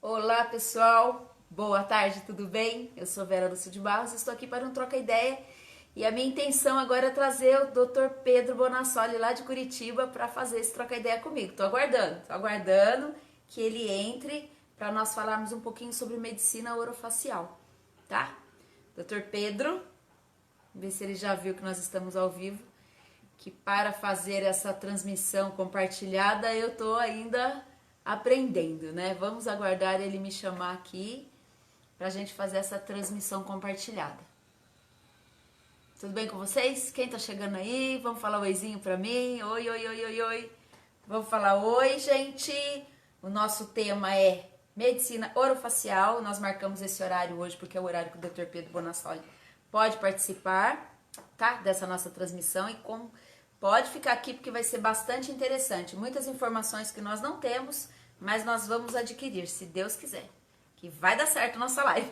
Olá pessoal, boa tarde, tudo bem? Eu sou Vera Lúcia de Barros, estou aqui para um Troca Ideia e a minha intenção agora é trazer o Dr. Pedro Bonassoli lá de Curitiba para fazer esse Troca Ideia comigo. Estou aguardando que ele entre para nós falarmos um pouquinho sobre medicina orofacial, tá? Dr. Pedro, ver se ele já viu que nós estamos ao vivo, que para fazer essa transmissão compartilhada eu tô ainda aprendendo, né? Vamos aguardar ele me chamar aqui pra gente fazer essa transmissão compartilhada. Tudo bem com vocês? Quem tá chegando aí? Vamos falar oizinho pra mim? Oi, oi, oi, oi, oi. Vamos falar oi, gente. O nosso tema é medicina orofacial. Nós marcamos esse horário hoje porque é o horário que o Dr. Pedro Bonassoli pode participar, tá? Dessa nossa transmissão e pode ficar aqui porque vai ser bastante interessante. Muitas informações que nós não temos, mas nós vamos adquirir, se Deus quiser. Que vai dar certo a nossa live.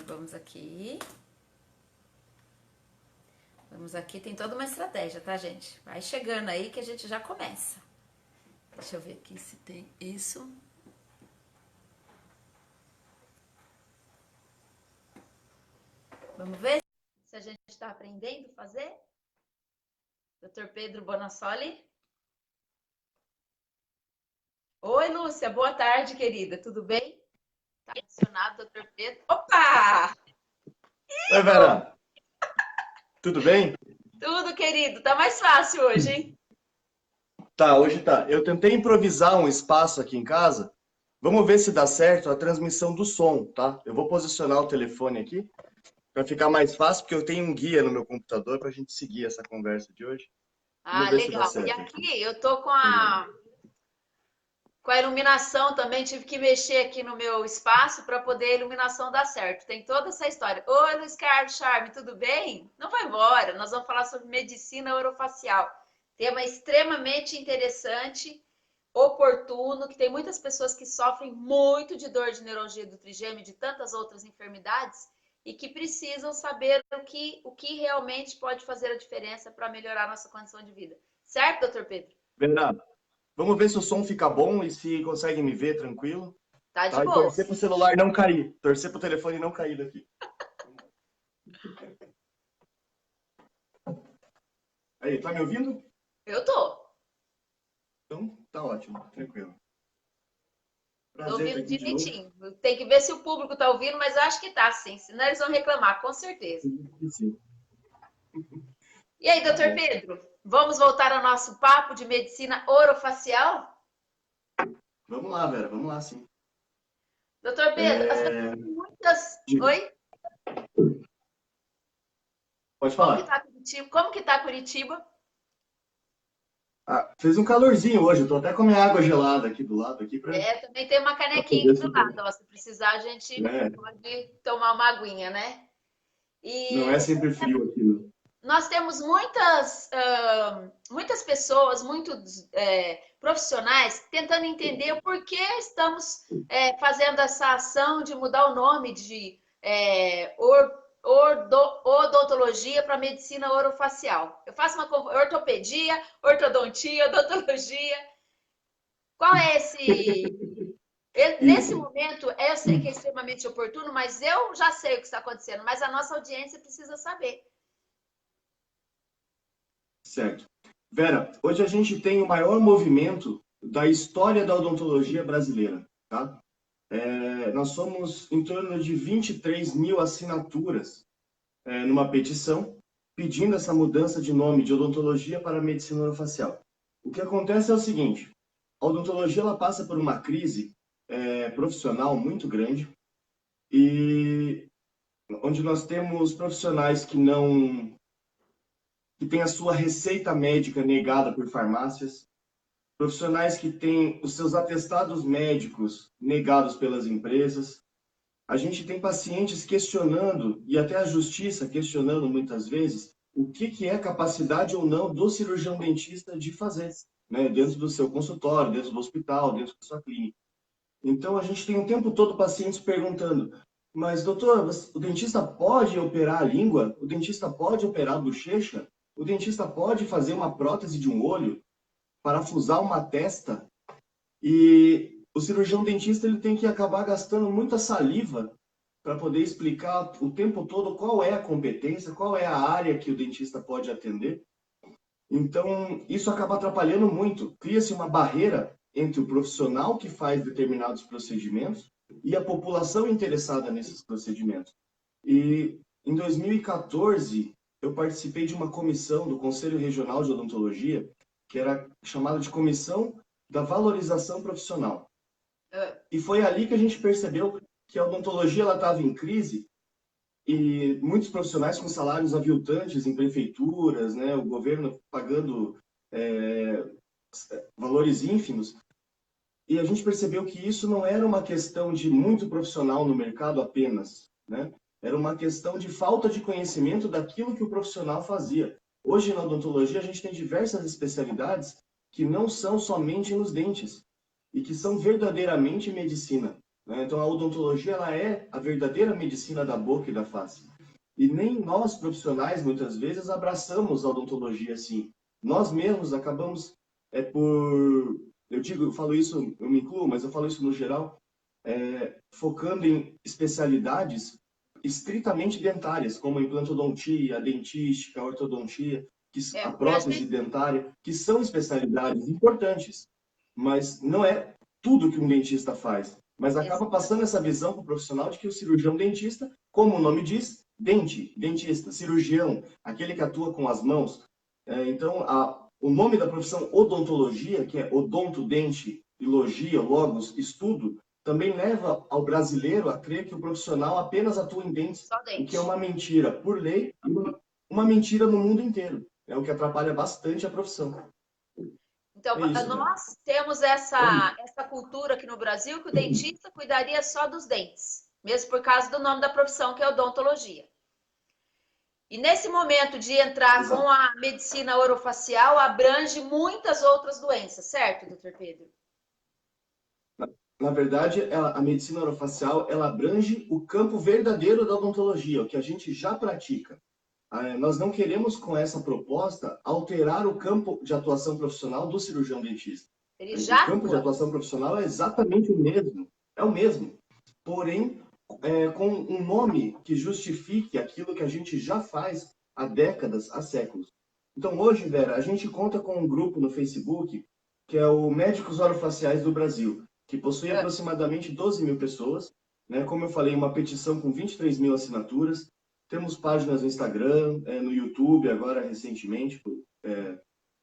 Vamos aqui. Vamos aqui, tem toda uma estratégia, tá, gente? Vai chegando aí que a gente já começa. Deixa eu ver aqui se tem isso. Vamos ver se a gente está aprendendo a fazer. Dr. Pedro Bonassoli. Oi, Lúcia, boa tarde, querida. Tudo bem? Tá mencionado, Dr. Pedro. Opa! Oi, Vera. Tudo bem? Tudo, querido. Tá mais fácil hoje, hein? Tá, hoje tá. Eu tentei improvisar um espaço aqui em casa. Vamos ver se dá certo a transmissão do som, tá? Eu vou posicionar o telefone aqui para ficar mais fácil, porque eu tenho um guia no meu computador para a gente seguir essa conversa de hoje. Vamos Ah, ver se dá legal. E certo aqui. aqui eu tô com a iluminação também, tive que mexer aqui no meu espaço para poder a iluminação dar certo. Tem toda essa história. Oi, Luiz Carlos Charme, tudo bem? Não vai embora. Nós vamos falar sobre medicina orofacial. Tema extremamente interessante, oportuno, que tem muitas pessoas que sofrem muito de dor de neuralgia do trigêmeo e de tantas outras enfermidades e que precisam saber o que realmente pode fazer a diferença para melhorar a nossa condição de vida. Certo, doutor Pedro? Vera, vamos ver se o som fica bom e se consegue me ver tranquilo, Tá de tá? E torcer boas. para o celular não cair, torcer para o telefone não cair daqui. Aí, tá me ouvindo? Eu tô. Então, tá ótimo, tranquilo. Tô Prazer estar ouvindo aqui de novo. direitinho. Tem que ver se o público tá ouvindo, mas eu acho que tá, sim. Senão eles vão reclamar, com certeza. Sim, E aí, tá doutor bom. Pedro, vamos voltar ao nosso papo de medicina orofacial? Vamos lá, Vera, vamos lá, sim. Doutor Pedro, as pessoas É, têm muitas. diga. Oi? Pode Como que falar. tá Curitiba? Como que tá Curitiba? Ah, fez um calorzinho hoje, eu tô até com a minha água gelada aqui do lado aqui para É, também tem uma canequinha poder aqui do subir. lado. Ó, se precisar, a gente É, pode tomar uma aguinha, né? não E é sempre frio aqui, não. nós temos muitas pessoas, muitos profissionais tentando entender o porquê estamos fazendo essa ação de mudar o nome de odontologia para medicina orofacial. Eu faço uma ortopedia, ortodontia, odontologia. Qual é esse? Nesse Isso, momento, eu sei que é extremamente oportuno, mas eu já sei o que está acontecendo, mas a nossa audiência precisa saber. certo. Vera, hoje a gente tem o maior movimento da história da odontologia brasileira, tá? Nós somos em torno de 23 mil assinaturas numa petição pedindo essa mudança de nome de odontologia para medicina orofacial. O que acontece é o seguinte, a odontologia ela passa por uma crise profissional muito grande e onde nós temos profissionais que têm a sua receita médica negada por farmácias, profissionais que têm os seus atestados médicos negados pelas empresas. A gente tem pacientes questionando, e até a justiça questionando muitas vezes, o que é capacidade ou não do cirurgião dentista de fazer, né? Dentro do seu consultório, dentro do hospital, dentro da sua clínica. Então, a gente tem o tempo todo pacientes perguntando, mas doutor, o dentista pode operar a língua? O dentista pode operar a bochecha? O dentista pode fazer uma prótese de um olho? Parafusar uma testa? E o cirurgião dentista ele tem que acabar gastando muita saliva para poder explicar o tempo todo qual é a competência, qual é a área que o dentista pode atender. Então, isso acaba atrapalhando muito. Cria-se uma barreira entre o profissional que faz determinados procedimentos e a população interessada nesses procedimentos. E em 2014, eu participei de uma comissão do Conselho Regional de Odontologia, que era chamada de Comissão da Valorização Profissional. E foi ali que a gente percebeu que a odontologia estava em crise e muitos profissionais com salários aviltantes em prefeituras, né, o governo pagando valores ínfimos. E a gente percebeu que isso não era uma questão de muito profissional no mercado apenas, né? Era uma questão de falta de conhecimento daquilo que o profissional fazia. Hoje, na odontologia, a gente tem diversas especialidades que não são somente nos dentes e que são verdadeiramente medicina, né? Então, a odontologia ela é a verdadeira medicina da boca e da face. E nem nós, profissionais, muitas vezes, abraçamos a odontologia assim. Nós mesmos acabamos eu falo isso, eu me incluo, mas eu falo isso no geral, focando em especialidades estritamente dentárias, como a implantodontia, a dentística, a ortodontia, a prótese dentária, que são especialidades importantes, mas não é tudo que um dentista faz. Mas acaba passando essa visão para o profissional de que o cirurgião dentista, como o nome diz, dentista, cirurgião, aquele que atua com as mãos. Então, o nome da profissão odontologia, que é odonto, dente, e logia, logos, estudo, também leva ao brasileiro a crer que o profissional apenas atua em dentes, o que é uma mentira por lei e uma mentira no mundo inteiro. É o que atrapalha bastante a profissão. Então, nós temos essa cultura aqui no Brasil que o dentista cuidaria só dos dentes, mesmo por causa do nome da profissão, que é odontologia. E nesse momento de entrar com a medicina orofacial, abrange muitas outras doenças, certo, doutor Pedro? Na verdade, a medicina orofacial ela abrange o campo verdadeiro da odontologia, o que a gente já pratica. Nós não queremos, com essa proposta, alterar o campo de atuação profissional do cirurgião dentista. O campo de atuação profissional é exatamente o mesmo, é o mesmo. Porém, com um nome que justifique aquilo que a gente já faz há décadas, há séculos. Então, hoje, Vera, a gente conta com um grupo no Facebook, que é o Médicos Orofaciais do Brasil, que possui aproximadamente 12 mil pessoas, né? Como eu falei, uma petição com 23 mil assinaturas. Temos páginas no Instagram, no YouTube, agora recentemente,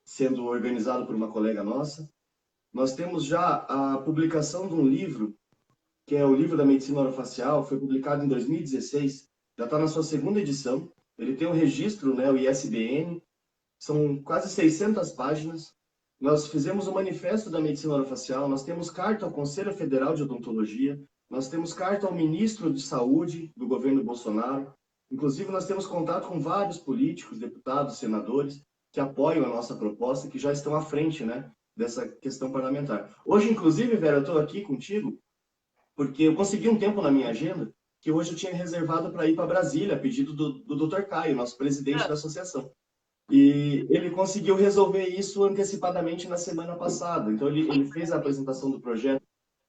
sendo organizado por uma colega nossa. Nós temos já a publicação de um livro, que é o livro da medicina orofacial, foi publicado em 2016, já está na sua segunda edição. Ele tem um registro, né, o ISBN, são quase 600 páginas. Nós fizemos o manifesto da medicina orofacial, nós temos carta ao Conselho Federal de Odontologia, nós temos carta ao ministro de Saúde do governo Bolsonaro. Inclusive, nós temos contato com vários políticos, deputados, senadores, que apoiam a nossa proposta, que já estão à frente, né, dessa questão parlamentar. Hoje, inclusive, Vera, eu estou aqui contigo, porque eu consegui um tempo na minha agenda, que hoje eu tinha reservado para ir para Brasília, a pedido do Dr. Caio, nosso presidente da associação. E ele conseguiu resolver isso antecipadamente na semana passada. Então, ele fez a apresentação do projeto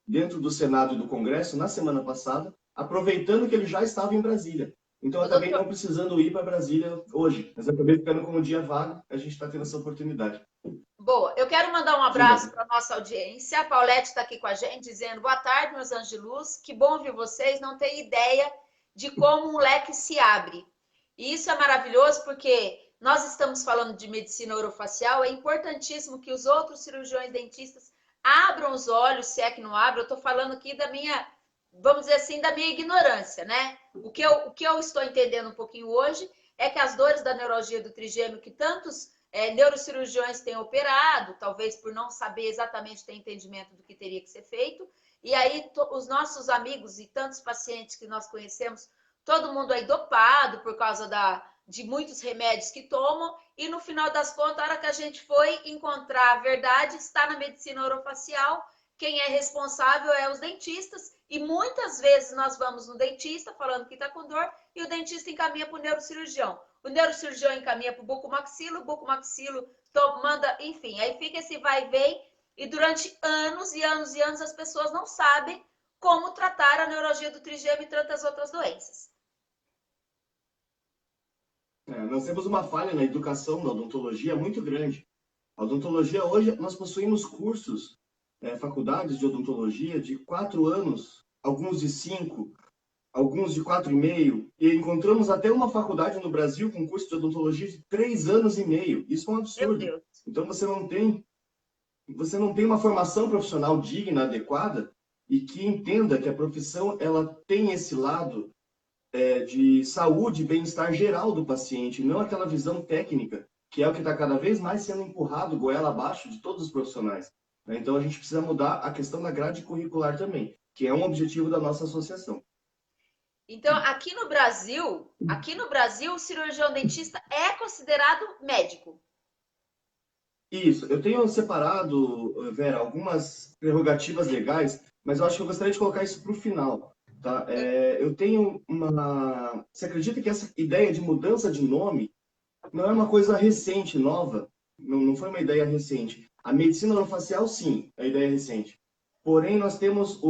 dentro do Senado e do Congresso na semana passada, aproveitando que ele já estava em Brasília. Então, eu acabei não precisando ir para Brasília hoje, mas acabei ficando com um dia vago, a gente está tendo essa oportunidade. Boa, eu quero mandar um abraço para a nossa audiência. A Paulette está aqui com a gente, dizendo: boa tarde, meus anjos de luz, que bom ouvir vocês, não tem ideia de como um leque se abre. E isso é maravilhoso porque nós estamos falando de medicina orofacial, é importantíssimo que os outros cirurgiões dentistas abram os olhos, se é que não abrem. Eu estou falando aqui da minha, vamos dizer assim, da minha ignorância, né? O que eu estou entendendo um pouquinho hoje é que as dores da neuralgia do trigêmeo, que tantos neurocirurgiões têm operado, talvez por não saber exatamente ter entendimento do que teria que ser feito, e aí os nossos amigos e tantos pacientes que nós conhecemos, todo mundo aí dopado por causa de muitos remédios que tomam, e no final das contas, a hora que a gente foi encontrar a verdade, está na medicina orofacial, quem é responsável é os dentistas, e muitas vezes nós vamos no dentista falando que está com dor, e o dentista encaminha para o neurocirurgião. O neurocirurgião encaminha para o bucomaxilo manda, enfim, aí fica esse vai e vem, e durante anos e anos e anos as pessoas não sabem como tratar a neuralgia do trigêmeo e tantas outras doenças. Nós temos uma falha na educação da odontologia muito grande. A odontologia hoje, nós possuímos cursos, faculdades de odontologia de 4 anos, alguns de 5, alguns de 4,5, e encontramos até uma faculdade no Brasil com curso de odontologia de 3 anos e meio. Isso é um Meu absurdo. Deus. Então você não tem uma formação profissional digna, adequada, e que entenda que a profissão ela tem esse lado de saúde e bem-estar geral do paciente, não aquela visão técnica, que é o que está cada vez mais sendo empurrado goela abaixo de todos os profissionais. Né? Então a gente precisa mudar a questão da grade curricular também, que é um objetivo da nossa associação. Então, aqui no Brasil, o cirurgião dentista é considerado médico. Isso, eu tenho separado, Vera, algumas prerrogativas legais, mas eu acho que eu gostaria de colocar isso para o final. Tá? Eu tenho uma. Você acredita que essa ideia de mudança de nome não é uma coisa recente, nova? Não foi uma ideia recente. A medicina orofacial, sim, é a ideia recente. Porém, nós temos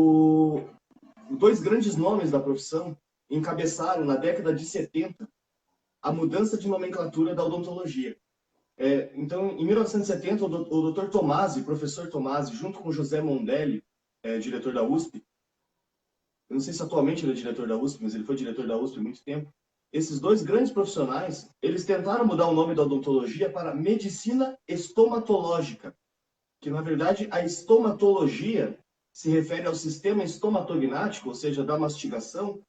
dois grandes nomes da profissão encabeçaram, na década de 70, a mudança de nomenclatura da odontologia. Então, em 1970, o Dr. Tomasi, professor Tomasi, junto com José Mondelli, diretor da USP, eu não sei se atualmente ele é diretor da USP, mas ele foi diretor da USP há muito tempo. Esses dois grandes profissionais, eles tentaram mudar o nome da odontologia para medicina estomatológica, que na verdade a estomatologia se refere ao sistema estomatognático, ou seja, da mastigação,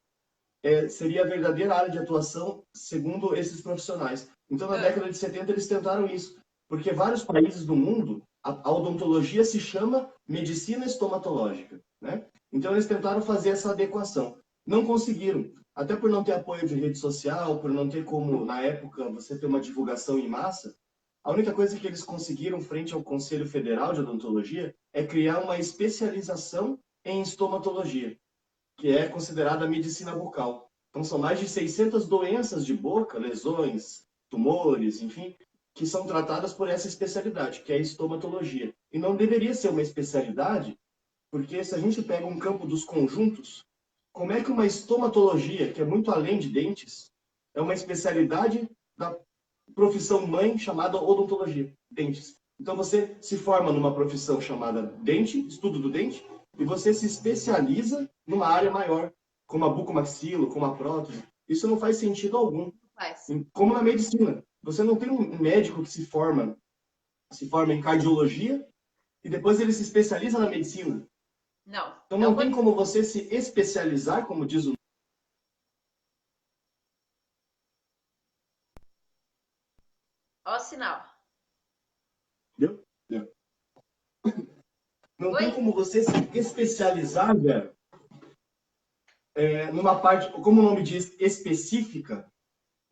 seria a verdadeira área de atuação segundo esses profissionais. Então, na década de 70, eles tentaram isso, porque vários países do mundo, a odontologia se chama medicina estomatológica, né? Então, eles tentaram fazer essa adequação. Não conseguiram, até por não ter apoio de rede social, por não ter como, na época, você ter uma divulgação em massa. A única coisa que eles conseguiram, frente ao Conselho Federal de Odontologia, é criar uma especialização em estomatologia, que é considerada a medicina bucal. Então, são mais de 600 doenças de boca, lesões, tumores, enfim, que são tratadas por essa especialidade, que é a estomatologia. E não deveria ser uma especialidade, porque se a gente pega um campo dos conjuntos, como é que uma estomatologia, que é muito além de dentes, é uma especialidade da profissão mãe chamada odontologia, dentes. Então, você se forma numa profissão chamada dente, estudo do dente, e você se especializa numa área maior, como a bucomaxilo, como a prótese. Isso não faz sentido algum. Como na medicina. Você não tem um médico que se forma em cardiologia e depois ele se especializa na medicina. Não. Então não tem como você se especializar, como diz o... Ó o sinal. Deu? Deu. Não tem como você se especializar, Vera, numa parte, como o nome diz, específica,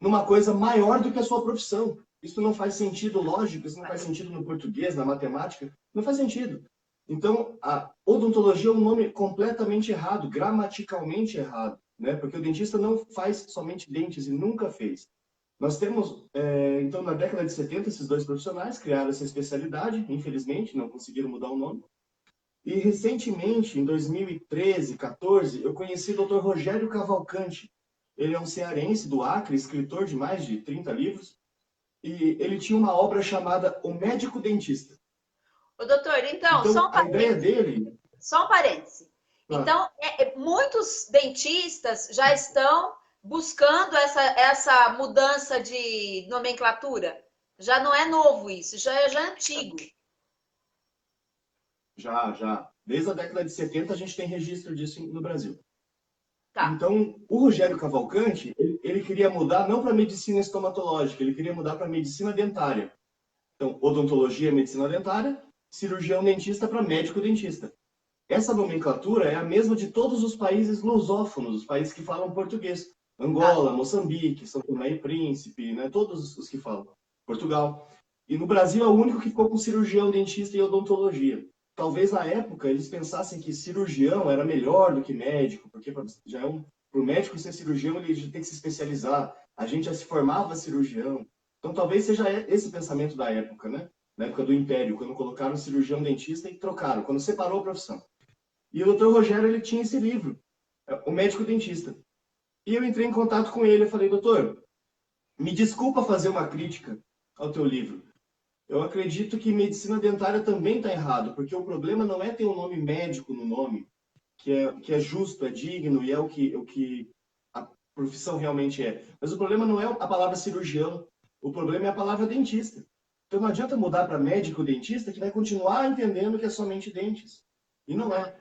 numa coisa maior do que a sua profissão. Isso não faz sentido lógico, isso não faz sentido no português, na matemática, não faz sentido. Então, a odontologia é um nome completamente errado, gramaticalmente errado, né? Porque o dentista não faz somente dentes e nunca fez. Nós temos, então, na década de 70, esses dois profissionais criaram essa especialidade, infelizmente, não conseguiram mudar o nome. E recentemente, em 2013, 14, eu conheci o Dr. Rogério Cavalcante. Ele é um cearense do Acre, escritor de mais de 30 livros, e ele tinha uma obra chamada O Médico Dentista. Ô, doutor, então só um a ideia dele... Só um parêntese. Então, muitos dentistas já estão buscando essa mudança de nomenclatura. Já não é novo isso, já é antigo. Já. Desde a década de 70 a gente tem registro disso no Brasil. Tá. Então, o Rogério Cavalcante, ele queria mudar não para medicina estomatológica, ele queria mudar para medicina dentária. Então, odontologia, medicina dentária, cirurgião dentista para médico dentista. Essa nomenclatura é a mesma de todos os países lusófonos, os países que falam português. Angola, Moçambique, São Tomé e Príncipe, né? Todos os que falam. Portugal. E no Brasil é o único que ficou com cirurgião, dentista e odontologia. Talvez na época eles pensassem que cirurgião era melhor do que médico, porque já para o médico ser cirurgião ele já tem que se especializar. A gente já se formava cirurgião. Então talvez seja esse pensamento da época, né? na época do Império, quando colocaram cirurgião dentista e trocaram, quando separou a profissão. E o doutor Rogério, ele tinha esse livro, O Médico Dentista. E eu entrei em contato com ele, eu falei, doutor, me desculpa fazer uma crítica ao teu livro. Eu acredito que medicina dentária também está errado, porque o problema não é ter um nome médico no nome, que é justo, é digno e é o que a profissão realmente é. Mas o problema não é a palavra cirurgião, o problema é a palavra dentista. Então não adianta mudar para médico dentista que vai continuar entendendo que é somente dentes. E não é.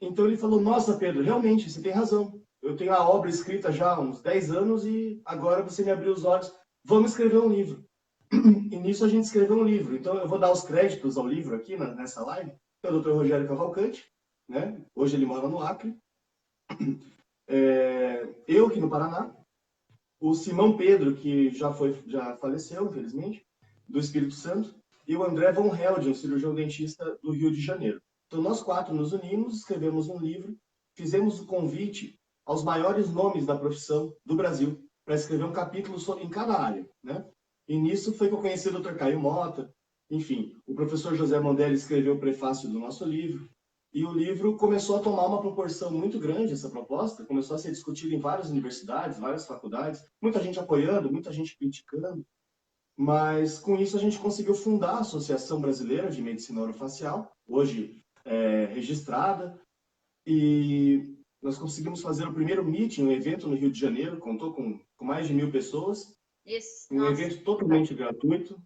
Então ele falou, nossa, Pedro, realmente, você tem razão. Eu tenho a obra escrita já há uns 10 anos e agora você me abriu os olhos. Vamos escrever um livro. E nisso a gente escreveu um livro. Então eu vou dar os créditos ao livro aqui nessa live. É o Dr. Rogério Cavalcante, né? Hoje ele mora no Acre. Eu aqui no Paraná. O Simão Pedro, que já faleceu, infelizmente, do Espírito Santo. E o André Von Held, um cirurgião dentista do Rio de Janeiro. Então nós 4 nos unimos, escrevemos um livro, fizemos o convite aos maiores nomes da profissão do Brasil para escrever um capítulo em cada área, né? E nisso foi que eu conheci o Dr. Caio Mota, enfim, o professor José Mondelli escreveu o prefácio do nosso livro, e o livro começou a tomar uma proporção muito grande, essa proposta, começou a ser discutida em várias universidades, várias faculdades, muita gente apoiando, muita gente criticando, mas com isso a gente conseguiu fundar a Associação Brasileira de Medicina Orofacial, hoje registrada, e nós conseguimos fazer o primeiro meeting, um evento no Rio de Janeiro, contou com mais de 1.000 pessoas, Isso, um nossa. evento totalmente gratuito.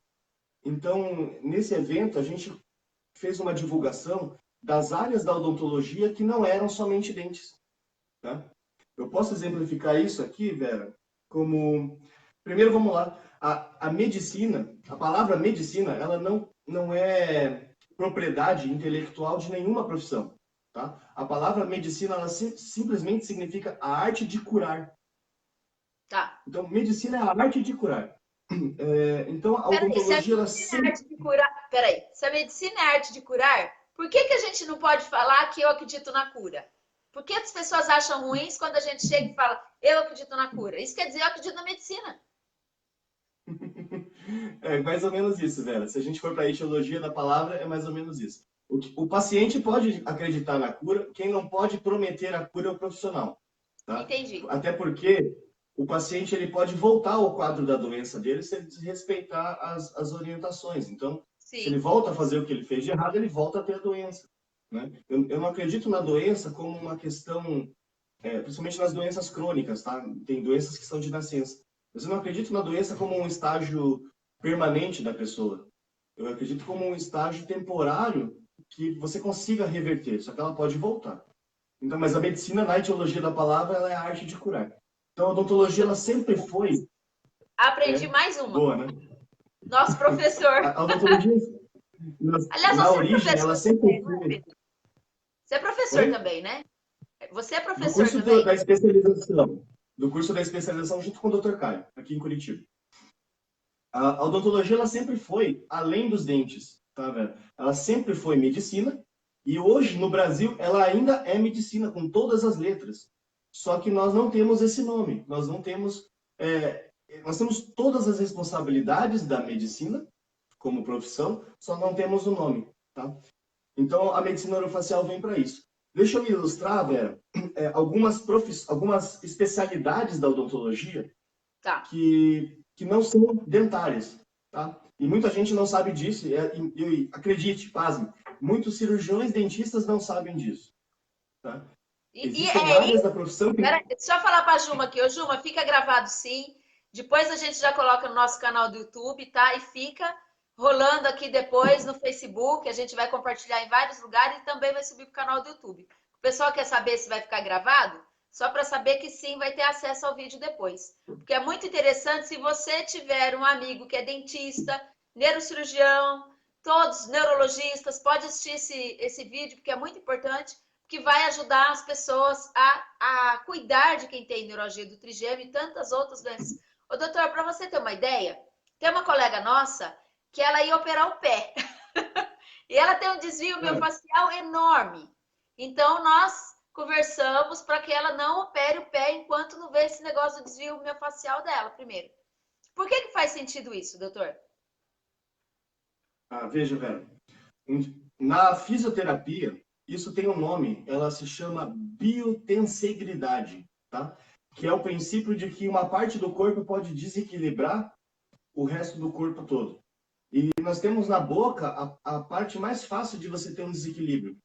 Então, nesse evento, a gente fez uma divulgação das áreas da odontologia que não eram somente dentes. Tá? Eu posso exemplificar isso aqui, Vera, como... Primeiro, vamos lá. A medicina, a palavra medicina, ela não é propriedade intelectual de nenhuma profissão. Tá? A palavra medicina, ela simplesmente significa a arte de curar. Tá. Então, medicina é a arte de curar. Então, a Peraí, se a odontologia, ela medicina é sempre... arte de curar. Peraí, se a medicina é arte de curar, por que que a gente não pode falar que eu acredito na cura? Por que as pessoas acham ruins quando a gente chega e fala, eu acredito na cura? Isso quer dizer, eu acredito na medicina. É mais ou menos isso, Vera. Se a gente for para a etiologia da palavra, é mais ou menos isso. O paciente pode acreditar na cura, quem não pode prometer a cura é o profissional. Tá? Entendi. Até porque o paciente ele pode voltar ao quadro da doença dele se ele desrespeitar as orientações. Então, se ele Sim. volta a fazer o que ele fez de errado, ele volta a ter a doença. Né? Eu não acredito na doença como uma questão, principalmente nas doenças crônicas, tá? Tem doenças que são de nascença. Mas eu não acredito na doença como um estágio permanente da pessoa. Eu acredito como um estágio temporário que você consiga reverter, só que ela pode voltar. Então, mas a medicina, na etiologia da palavra, ela é a arte de curar. Então, a odontologia, ela sempre foi... Aprendi mais uma. Boa, né? Nosso professor. A odontologia, Aliás, na você é origem, ela professor sempre também, não é, foi... Pedro? Você é professor Oi? também, né? Você é Do professor curso também? da especialização. Do curso da especialização junto com o Dr. Caio, aqui em Curitiba. A odontologia, ela sempre foi além dos dentes, tá, velho? Ela sempre foi medicina e hoje, no Brasil, ela ainda é medicina, com todas as letras. Só que nós não temos esse nome. Nós não temos... nós temos todas as responsabilidades da medicina como profissão, só não temos o nome, tá? Então, a medicina orofacial vem para isso. Deixa eu ilustrar, Vera, algumas especialidades da odontologia Tá. que não são dentárias, tá? E muita gente não sabe disso, e acredite, pasme, muitos cirurgiões dentistas não sabem disso, tá? E Existem é áreas isso. da profissão que... Pera, deixa eu falar para a Juma aqui. Ô, Juma, fica gravado sim. Depois a gente já coloca no nosso canal do YouTube, tá? E fica rolando aqui depois no Facebook. A gente vai compartilhar em vários lugares e também vai subir para o canal do YouTube. O pessoal quer saber se vai ficar gravado? Só para saber que sim, vai ter acesso ao vídeo depois. Porque é muito interessante se você tiver um amigo que é dentista, neurocirurgião, todos neurologistas, pode assistir esse vídeo, porque é muito importante, que vai ajudar as pessoas a cuidar de quem tem neurologia do trigêmeo e tantas outras doenças. Ô, doutor, para você ter uma ideia, tem uma colega nossa que ela ia operar o pé. E ela tem um desvio miofascial enorme. Então, nós conversamos para que ela não opere o pé enquanto não vê esse negócio do desvio miofascial dela, primeiro. Por que faz sentido isso, doutor? Veja, Vera, na fisioterapia, isso tem um nome, ela se chama biotensegridade, tá? Que é o princípio de que uma parte do corpo pode desequilibrar o resto do corpo todo. E nós temos na boca a parte mais fácil de você ter um desequilíbrio.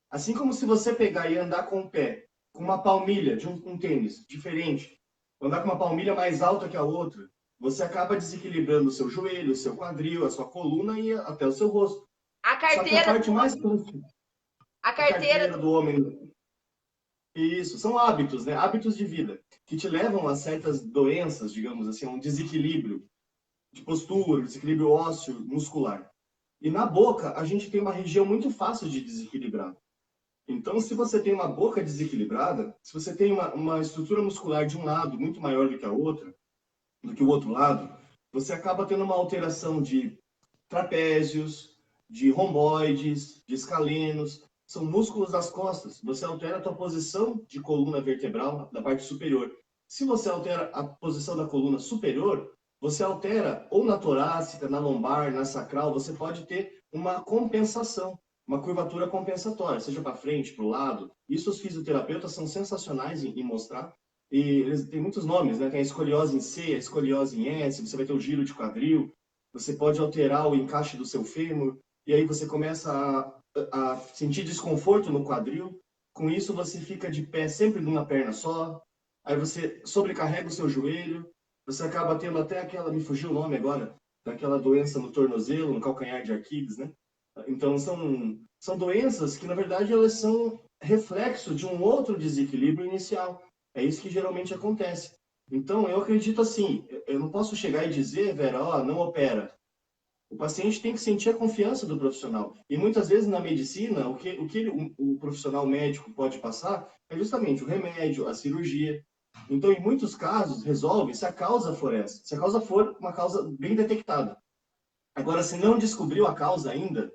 Assim como se você pegar e andar com o pé, com uma palmilha de um tênis diferente, andar com uma palmilha mais alta que a outra, você acaba desequilibrando o seu joelho, o seu quadril, a sua coluna e até o seu rosto. A Só que a carteira parte do mais homem. fácil, A a carteira carteira do... do homem, isso, são hábitos, né? Hábitos de vida, que te levam a certas doenças, digamos assim, a um desequilíbrio de postura, desequilíbrio ósseo, muscular. E na boca, a gente tem uma região muito fácil de desequilibrar. Então, se você tem uma boca desequilibrada, se você tem uma estrutura muscular de um lado muito maior do que a outra, do que o outro lado, você acaba tendo uma alteração de trapézios, de romboides, de escalenos, são músculos das costas. Você altera a tua posição de coluna vertebral da parte superior. Se você altera a posição da coluna superior, você altera ou na torácica, na lombar, na sacral, você pode ter uma compensação, uma curvatura compensatória, seja para frente, para o lado. Isso os fisioterapeutas são sensacionais em mostrar. E eles têm muitos nomes, né? Tem a escoliose em C, a escoliose em S, você vai ter o giro de quadril, você pode alterar o encaixe do seu fêmur, e aí você começa a sentir desconforto no quadril. Com isso, você fica de pé sempre numa perna só, aí você sobrecarrega o seu joelho, você acaba tendo até aquela, me fugiu o nome agora, daquela doença no tornozelo, no calcanhar de Aquiles, né? Então, são doenças que, na verdade, elas são reflexo de um outro desequilíbrio inicial. É isso que geralmente acontece. Então, eu acredito assim, eu não posso chegar e dizer, Vera, ó, não opera. O paciente tem que sentir a confiança do profissional. E muitas vezes na medicina, o profissional médico pode passar é justamente o remédio, a cirurgia. Então, em muitos casos, resolve se a causa for essa. Se a causa for uma causa bem detectada. Agora, se não descobriu a causa ainda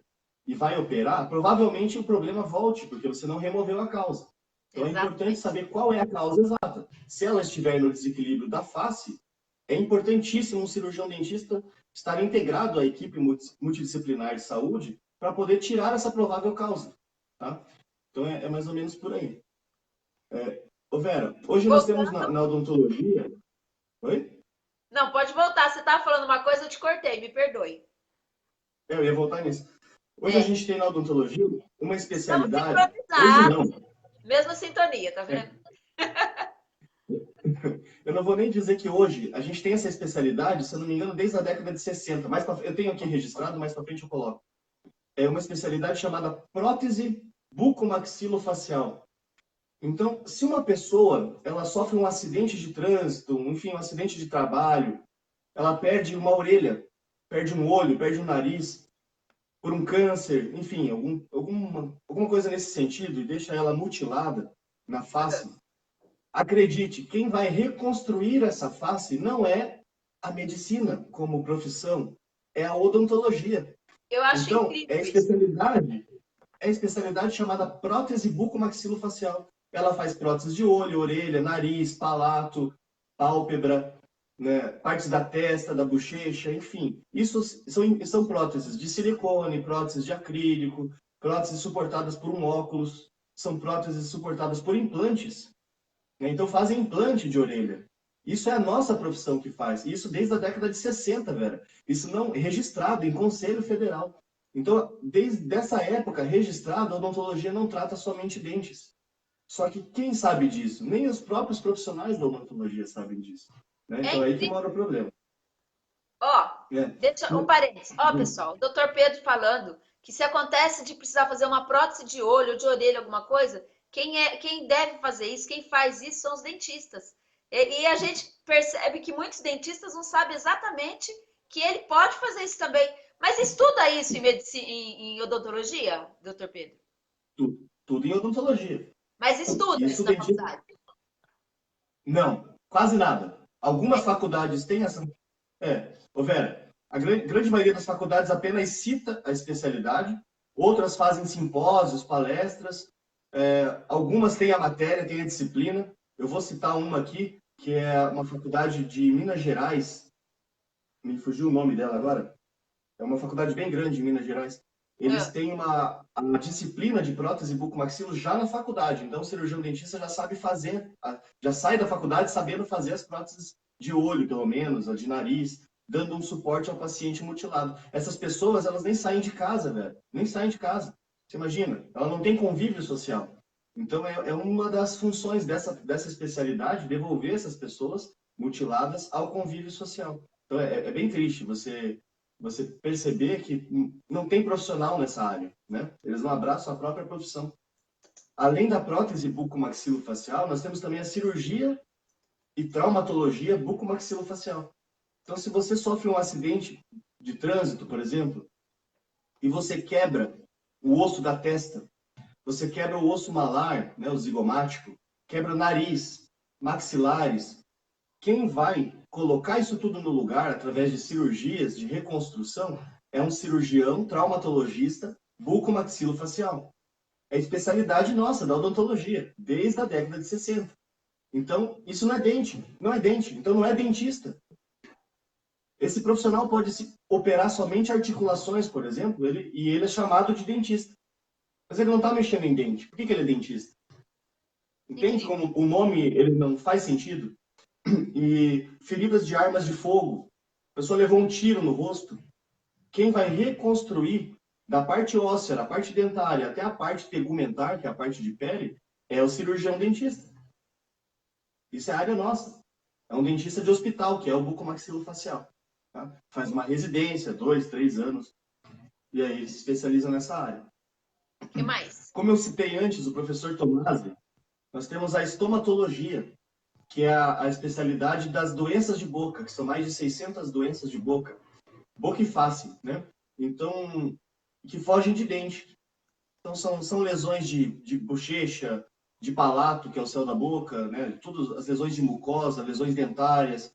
e vai operar, provavelmente o problema volte, porque você não removeu a causa. Então, é importante Exatamente. saber qual é a causa exata. Se ela estiver no desequilíbrio da face, é importantíssimo um cirurgião dentista estar integrado à equipe multidisciplinar de saúde para poder tirar essa provável causa. Tá? Então, é mais ou menos por aí. Ô Vera, hoje nós temos Voltando. na odontologia... Oi? Não, pode voltar. Você estava falando uma coisa, eu te cortei, me perdoe. Eu ia voltar nisso. Hoje a É. gente tem na odontologia uma Estamos especialidade. Hoje não. sincronizados. Mesma sintonia, tá vendo? Eu não vou nem dizer que hoje a gente tem essa especialidade, se eu não me engano, desde a década de 60. Eu tenho aqui registrado, mais para frente eu coloco. É uma especialidade chamada prótese bucomaxilofacial. Então, se uma pessoa ela sofre um acidente de trânsito, enfim, um acidente de trabalho, ela perde uma orelha, perde um olho, perde um nariz, por um câncer, enfim, alguma coisa nesse sentido, e deixa ela mutilada na face, acredite, quem vai reconstruir essa face não é a medicina como profissão, é a odontologia. Eu acho Então, incrível isso. é a especialidade chamada prótese bucomaxilofacial. Ela faz prótese de olho, orelha, nariz, palato, pálpebra, né, partes da testa, da bochecha, enfim. Isso são próteses de silicone, próteses de acrílico, próteses suportadas por um óculos, são próteses suportadas por implantes, né? Então fazem implante de orelha. Isso é a nossa profissão que faz. Isso desde a década de 60, Vera. Isso não é registrado em Conselho Federal. Então, desde essa época registrado, a odontologia não trata somente dentes. Só que quem sabe disso? Nem os próprios profissionais da odontologia sabem disso, né? É Então, é aí que incrível. mora o problema. Ó, É. deixa um parênteses. Ó, pessoal, o doutor Pedro falando que se acontece de precisar fazer uma prótese de olho ou de orelha, alguma coisa, quem deve fazer isso, quem faz isso são os dentistas. E a gente percebe que muitos dentistas não sabem exatamente que ele pode fazer isso também. Mas estuda isso em medicina, em odontologia, doutor Pedro? Tudo em odontologia. Mas estuda Isso isso o na dentista... faculdade. Não, quase nada. Algumas É. faculdades têm essa... Ô Vera, a grande maioria das faculdades apenas cita a especialidade, outras fazem simpósios, palestras, algumas têm a matéria, têm a disciplina. Eu vou citar uma aqui, que é uma faculdade de Minas Gerais, me fugiu o nome dela agora, é uma faculdade bem grande em Minas Gerais. Eles têm uma disciplina de prótese bucomaxilo já na faculdade. Então, o cirurgião dentista já sabe fazer, já sai da faculdade sabendo fazer as próteses de olho, pelo menos, a de nariz, dando um suporte ao paciente mutilado. Essas pessoas, elas nem saem de casa, velho. Nem saem de casa. Você imagina? Ela não tem convívio social. Então, é uma das funções dessa especialidade, devolver essas pessoas mutiladas ao convívio social. Então, é bem triste você perceber que não tem profissional nessa área, né? Eles não abraçam a própria profissão. Além da prótese bucomaxilofacial, nós temos também a cirurgia e traumatologia bucomaxilofacial. Então, se você sofre um acidente de trânsito, por exemplo, e você quebra o osso da testa, você quebra o osso malar, né, o zigomático, quebra o nariz, maxilares, quem vai colocar isso tudo no lugar através de cirurgias de reconstrução é um cirurgião traumatologista bucomaxilofacial. É a especialidade nossa da odontologia, desde a década de 60. Então, isso não é dente, não é dente, então não é dentista. Esse profissional pode se operar somente articulações, por exemplo, e ele é chamado de dentista. Mas ele não está mexendo em dente. Por que ele é dentista? Entende como o nome ele não faz sentido? E feridas de armas de fogo. A pessoa levou um tiro no rosto. Quem vai reconstruir da parte óssea, da parte dentária até a parte tegumentar, que é a parte de pele, é o cirurgião dentista. Isso é a área nossa. É um dentista de hospital, que é o bucomaxilofacial. Tá? Faz uma residência, 2, 3 anos, e aí se especializa nessa área. O que mais? Como eu citei antes, o professor Tomasi, nós temos a estomatologia, que é a especialidade das doenças de boca, que são mais de 600 doenças de boca. Boca e face, né? Então, que fogem de dente. Então, são lesões de bochecha, de palato, que é o céu da boca, né? Tudo, as lesões de mucosa, lesões dentárias,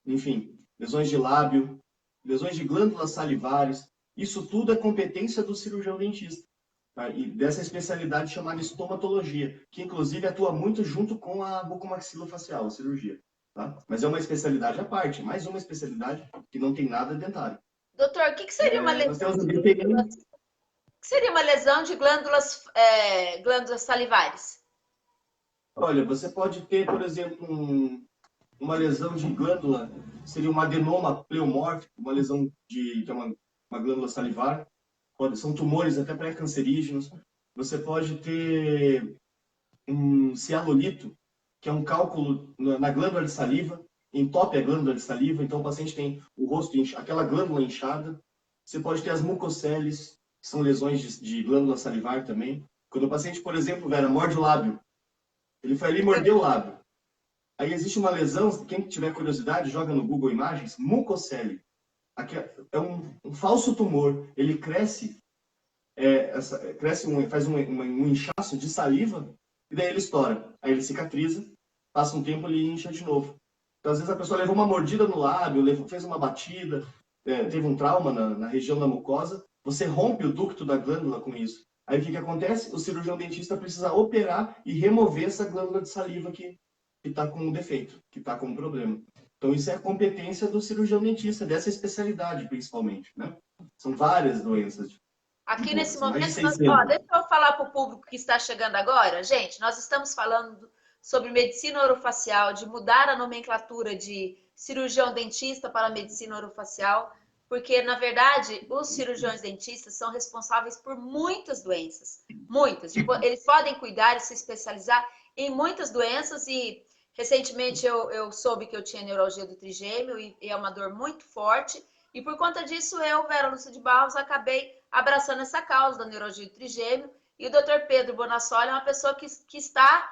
enfim, lesões de lábio, lesões de glândulas salivares. Isso tudo é competência do cirurgião dentista. Tá? E dessa especialidade chamada estomatologia, que inclusive atua muito junto com a bucomaxilofacial, a cirurgia. Tá? Mas é uma especialidade à parte, mais uma especialidade que não tem nada dentário. Doutor, o que seria uma Nós lesão temos o de BPM. glândulas? O que seria uma lesão de glândulas salivares? Olha, você pode ter, por exemplo, uma lesão de glândula, seria um adenoma pleomórfico, uma lesão que é uma glândula salivar. São tumores até pré-cancerígenos. Você pode ter um cianolito, que é um cálculo na glândula de saliva, entope a glândula de saliva, então o paciente tem o rosto, aquela glândula inchada. Você pode ter as mucoceles, que são lesões de glândula salivar também. Quando o paciente, por exemplo, Vera, morde o lábio, ele foi ali e mordeu o lábio. Aí existe uma lesão, quem tiver curiosidade, joga no Google Imagens, mucocele. Aqui é um falso tumor, ele cresce, faz um inchaço de saliva, e daí ele estoura. Aí ele cicatriza, passa um tempo ele incha de novo. Então, às vezes a pessoa levou uma mordida no lábio, fez uma batida, teve um trauma na região da mucosa, você rompe o ducto da glândula com isso. Aí o que acontece? O cirurgião dentista precisa operar e remover essa glândula de saliva que está com um defeito, que está com um problema. Então isso é a competência do cirurgião dentista, dessa especialidade principalmente, né? São várias doenças Aqui nesse são mais de momento, 600. deixa eu falar para o público que está chegando agora. Gente, nós estamos falando sobre medicina orofacial, de mudar a nomenclatura de cirurgião dentista para medicina orofacial, porque, na verdade, os cirurgiões dentistas são responsáveis por muitas doenças, muitas. Eles podem cuidar e se especializar em muitas doenças e, recentemente, eu soube que eu tinha neuralgia do trigêmeo e é uma dor muito forte e, por conta disso, eu, Vera Lúcia de Barros, acabei abraçando essa causa da neurologia do trigêmeo. E o Dr. Pedro Bonassoli é uma pessoa que está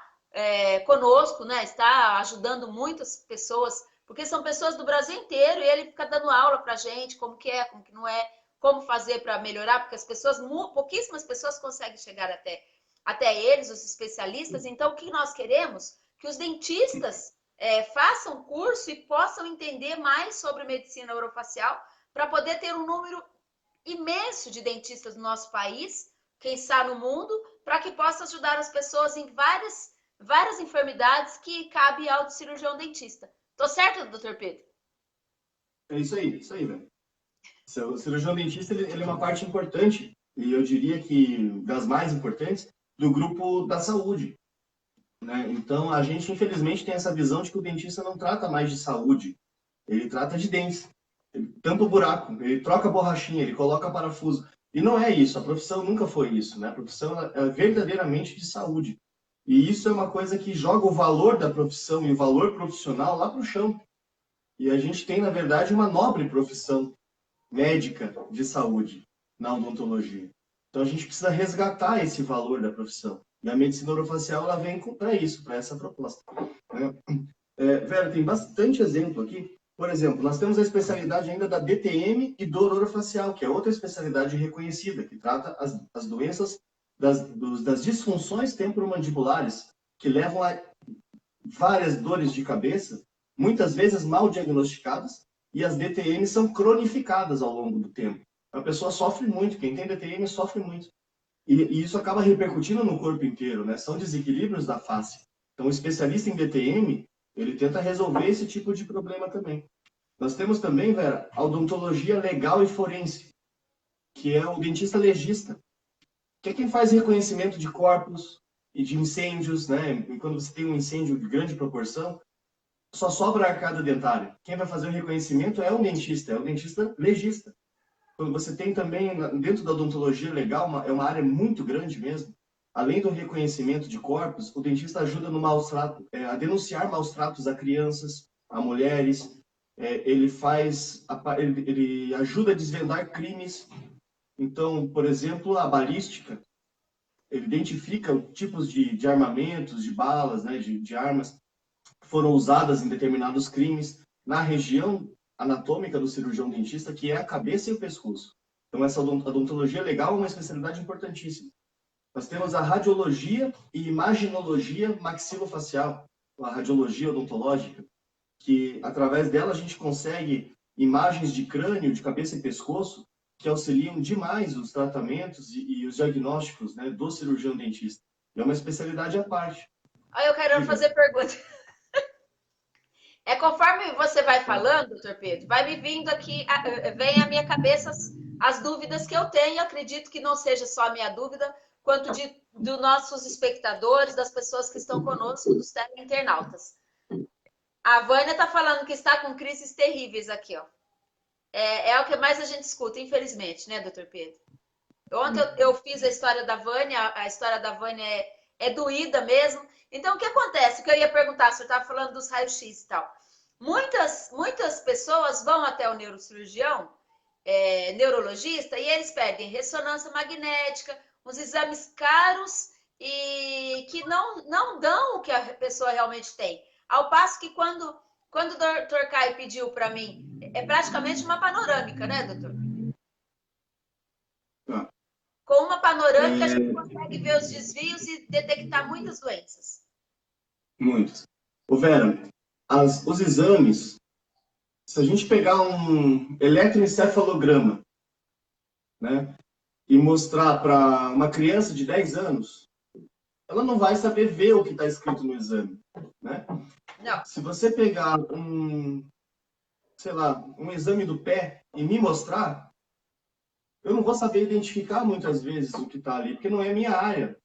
conosco, né? Está ajudando muitas pessoas, porque são pessoas do Brasil inteiro e ele fica dando aula para a gente, como que é, como que não é, como fazer para melhorar, porque as pessoas, pouquíssimas pessoas conseguem chegar até eles, os especialistas. Então, o que nós queremos? Que os dentistas façam curso e possam entender mais sobre medicina orofacial para poder ter um número imenso de dentistas no nosso país, quem está no mundo, para que possa ajudar as pessoas em várias enfermidades que cabe ao cirurgião dentista. Tô certo, doutor Pedro? É isso aí, velho. O cirurgião dentista ele é uma parte importante, e eu diria que das mais importantes, do grupo da saúde, né? Então, a gente, infelizmente, tem essa visão de que o dentista não trata mais de saúde, ele trata de dentes. Ele tampa o buraco, ele troca a borrachinha, ele coloca parafuso. E não é isso, a profissão nunca foi isso, né? A profissão é verdadeiramente de saúde. E isso é uma coisa que joga o valor da profissão e o valor profissional lá para o chão. E a gente tem, na verdade, uma nobre profissão médica de saúde na odontologia. Então a gente precisa resgatar esse valor da profissão. E a medicina orofacial ela vem para isso, para essa proposta, né? Vera, tem bastante exemplo aqui. Por exemplo, nós temos a especialidade ainda da DTM e dor orofacial, que é outra especialidade reconhecida, que trata as doenças das disfunções temporomandibulares, que levam a várias dores de cabeça, muitas vezes mal diagnosticadas, e as DTM são cronificadas ao longo do tempo. A pessoa sofre muito, quem tem DTM sofre muito. E isso acaba repercutindo no corpo inteiro, né? São desequilíbrios da face. Então, o especialista em DTM, ele tenta resolver esse tipo de problema também. Nós temos também, Vera, a odontologia legal e forense, que é o dentista legista, que é quem faz reconhecimento de corpos e de incêndios, né? E quando você tem um incêndio de grande proporção, só sobra a arcada dentária. Quem vai fazer o reconhecimento é o dentista legista. Quando você tem também, dentro da odontologia legal, é uma área muito grande mesmo. Além do reconhecimento de corpos, o dentista ajuda no maus trato, a denunciar maus tratos a crianças, a mulheres. Ele ajuda a desvendar crimes. Então, por exemplo, a balística, ele identifica tipos de armamentos, de balas, né, de armas que foram usadas em determinados crimes na região anatômica do cirurgião dentista, que é a cabeça e o pescoço. Então, essa odontologia legal é uma especialidade importantíssima. Nós temos a radiologia e imaginologia maxilofacial, a radiologia odontológica, que através dela a gente consegue imagens de crânio, de cabeça e pescoço, que auxiliam demais os tratamentos e os diagnósticos, né, do cirurgião dentista. É uma especialidade à parte. Aí eu quero fazer pergunta. Conforme você vai falando, doutor Pedro, vai me vindo aqui, vem à minha cabeça as dúvidas que eu tenho. Eu acredito que não seja só a minha dúvida, quanto dos nossos espectadores, das pessoas que estão conosco, dos internautas. A Vânia está falando que está com crises terríveis aqui, ó. É o que mais a gente escuta, infelizmente, né, doutor Pedro? Ontem eu fiz a história da Vânia, a história da Vânia é doída mesmo. Então, o que acontece? O que eu ia perguntar, o senhor estava falando dos raios-x e tal. Muitas pessoas vão até o neurocirurgião, neurologista, e eles pedem ressonância magnética, uns exames caros e que não dão o que a pessoa realmente tem. Ao passo que quando o doutor Caio pediu para mim, é praticamente uma panorâmica, né, doutor? Com uma panorâmica, a gente consegue ver os desvios e detectar muitas doenças. Muitos. Vera, os exames, se a gente pegar um eletroencefalograma, né, e mostrar para uma criança de 10 anos, ela não vai saber ver o que está escrito no exame, né? Não. Se você pegar sei lá, um exame do pé e me mostrar, eu não vou saber identificar muitas vezes o que está ali, porque não é minha área.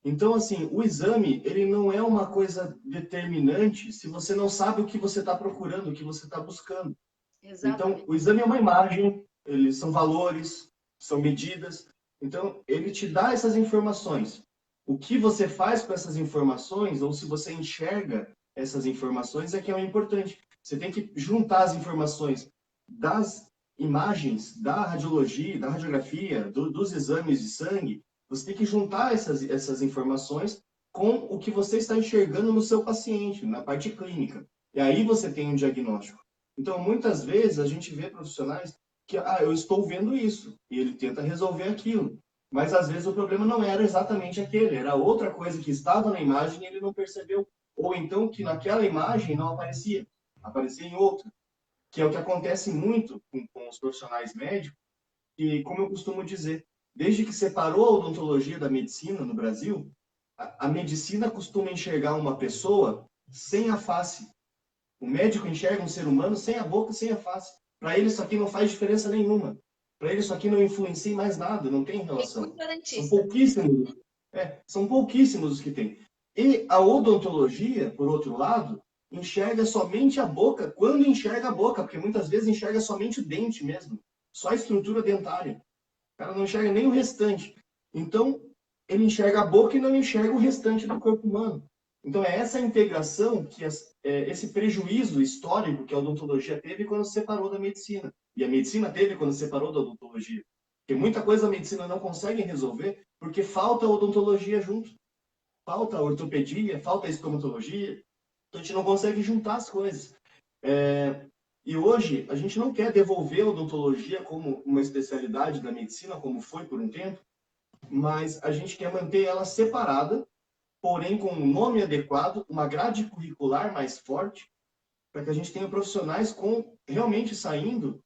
Então, assim, o exame, ele não é uma coisa determinante se você não sabe o que você está procurando, o que você está buscando. Exatamente. Então, o exame é uma imagem, eles são valores, são medidas. Então, ele te dá essas informações. O que você faz com essas informações, ou se você enxerga essas informações, é que é o importante. Você tem que juntar as informações das imagens, da radiologia, da radiografia, dos exames de sangue. Você tem que juntar essas informações com o que você está enxergando no seu paciente, na parte clínica. E aí você tem um diagnóstico. Então, muitas vezes, a gente vê profissionais que, eu estou vendo isso, e ele tenta resolver aquilo. Mas, às vezes, o problema não era exatamente aquele, era outra coisa que estava na imagem e ele não percebeu. Ou então que naquela imagem não aparecia, aparecia em outra. Que é o que acontece muito com os profissionais médicos, e, como eu costumo dizer, desde que separou a odontologia da medicina no Brasil, a medicina costuma enxergar uma pessoa sem a face. O médico enxerga um ser humano sem a boca e sem a face. Para ele isso aqui não faz diferença nenhuma. Para ele isso aqui não influencia em mais nada, não tem relação. São pouquíssimos, são pouquíssimos os que tem. E a odontologia, por outro lado, enxerga somente a boca, quando enxerga a boca, porque muitas vezes enxerga somente o dente mesmo, só a estrutura dentária. O cara não enxerga nem o restante. Então, ele enxerga a boca e não enxerga o restante do corpo humano. Então, é essa integração, esse prejuízo histórico que a odontologia teve quando se separou da medicina. E a medicina teve quando se separou da odontologia. Porque muita coisa a medicina não consegue resolver porque falta a odontologia junto. Falta a ortopedia, falta a estomatologia. Então, a gente não consegue juntar as coisas. E hoje, a gente não quer devolver a odontologia como uma especialidade da medicina, como foi por um tempo, mas a gente quer manter ela separada, porém com um nome adequado, uma grade curricular mais forte, para que a gente tenha profissionais realmente saindo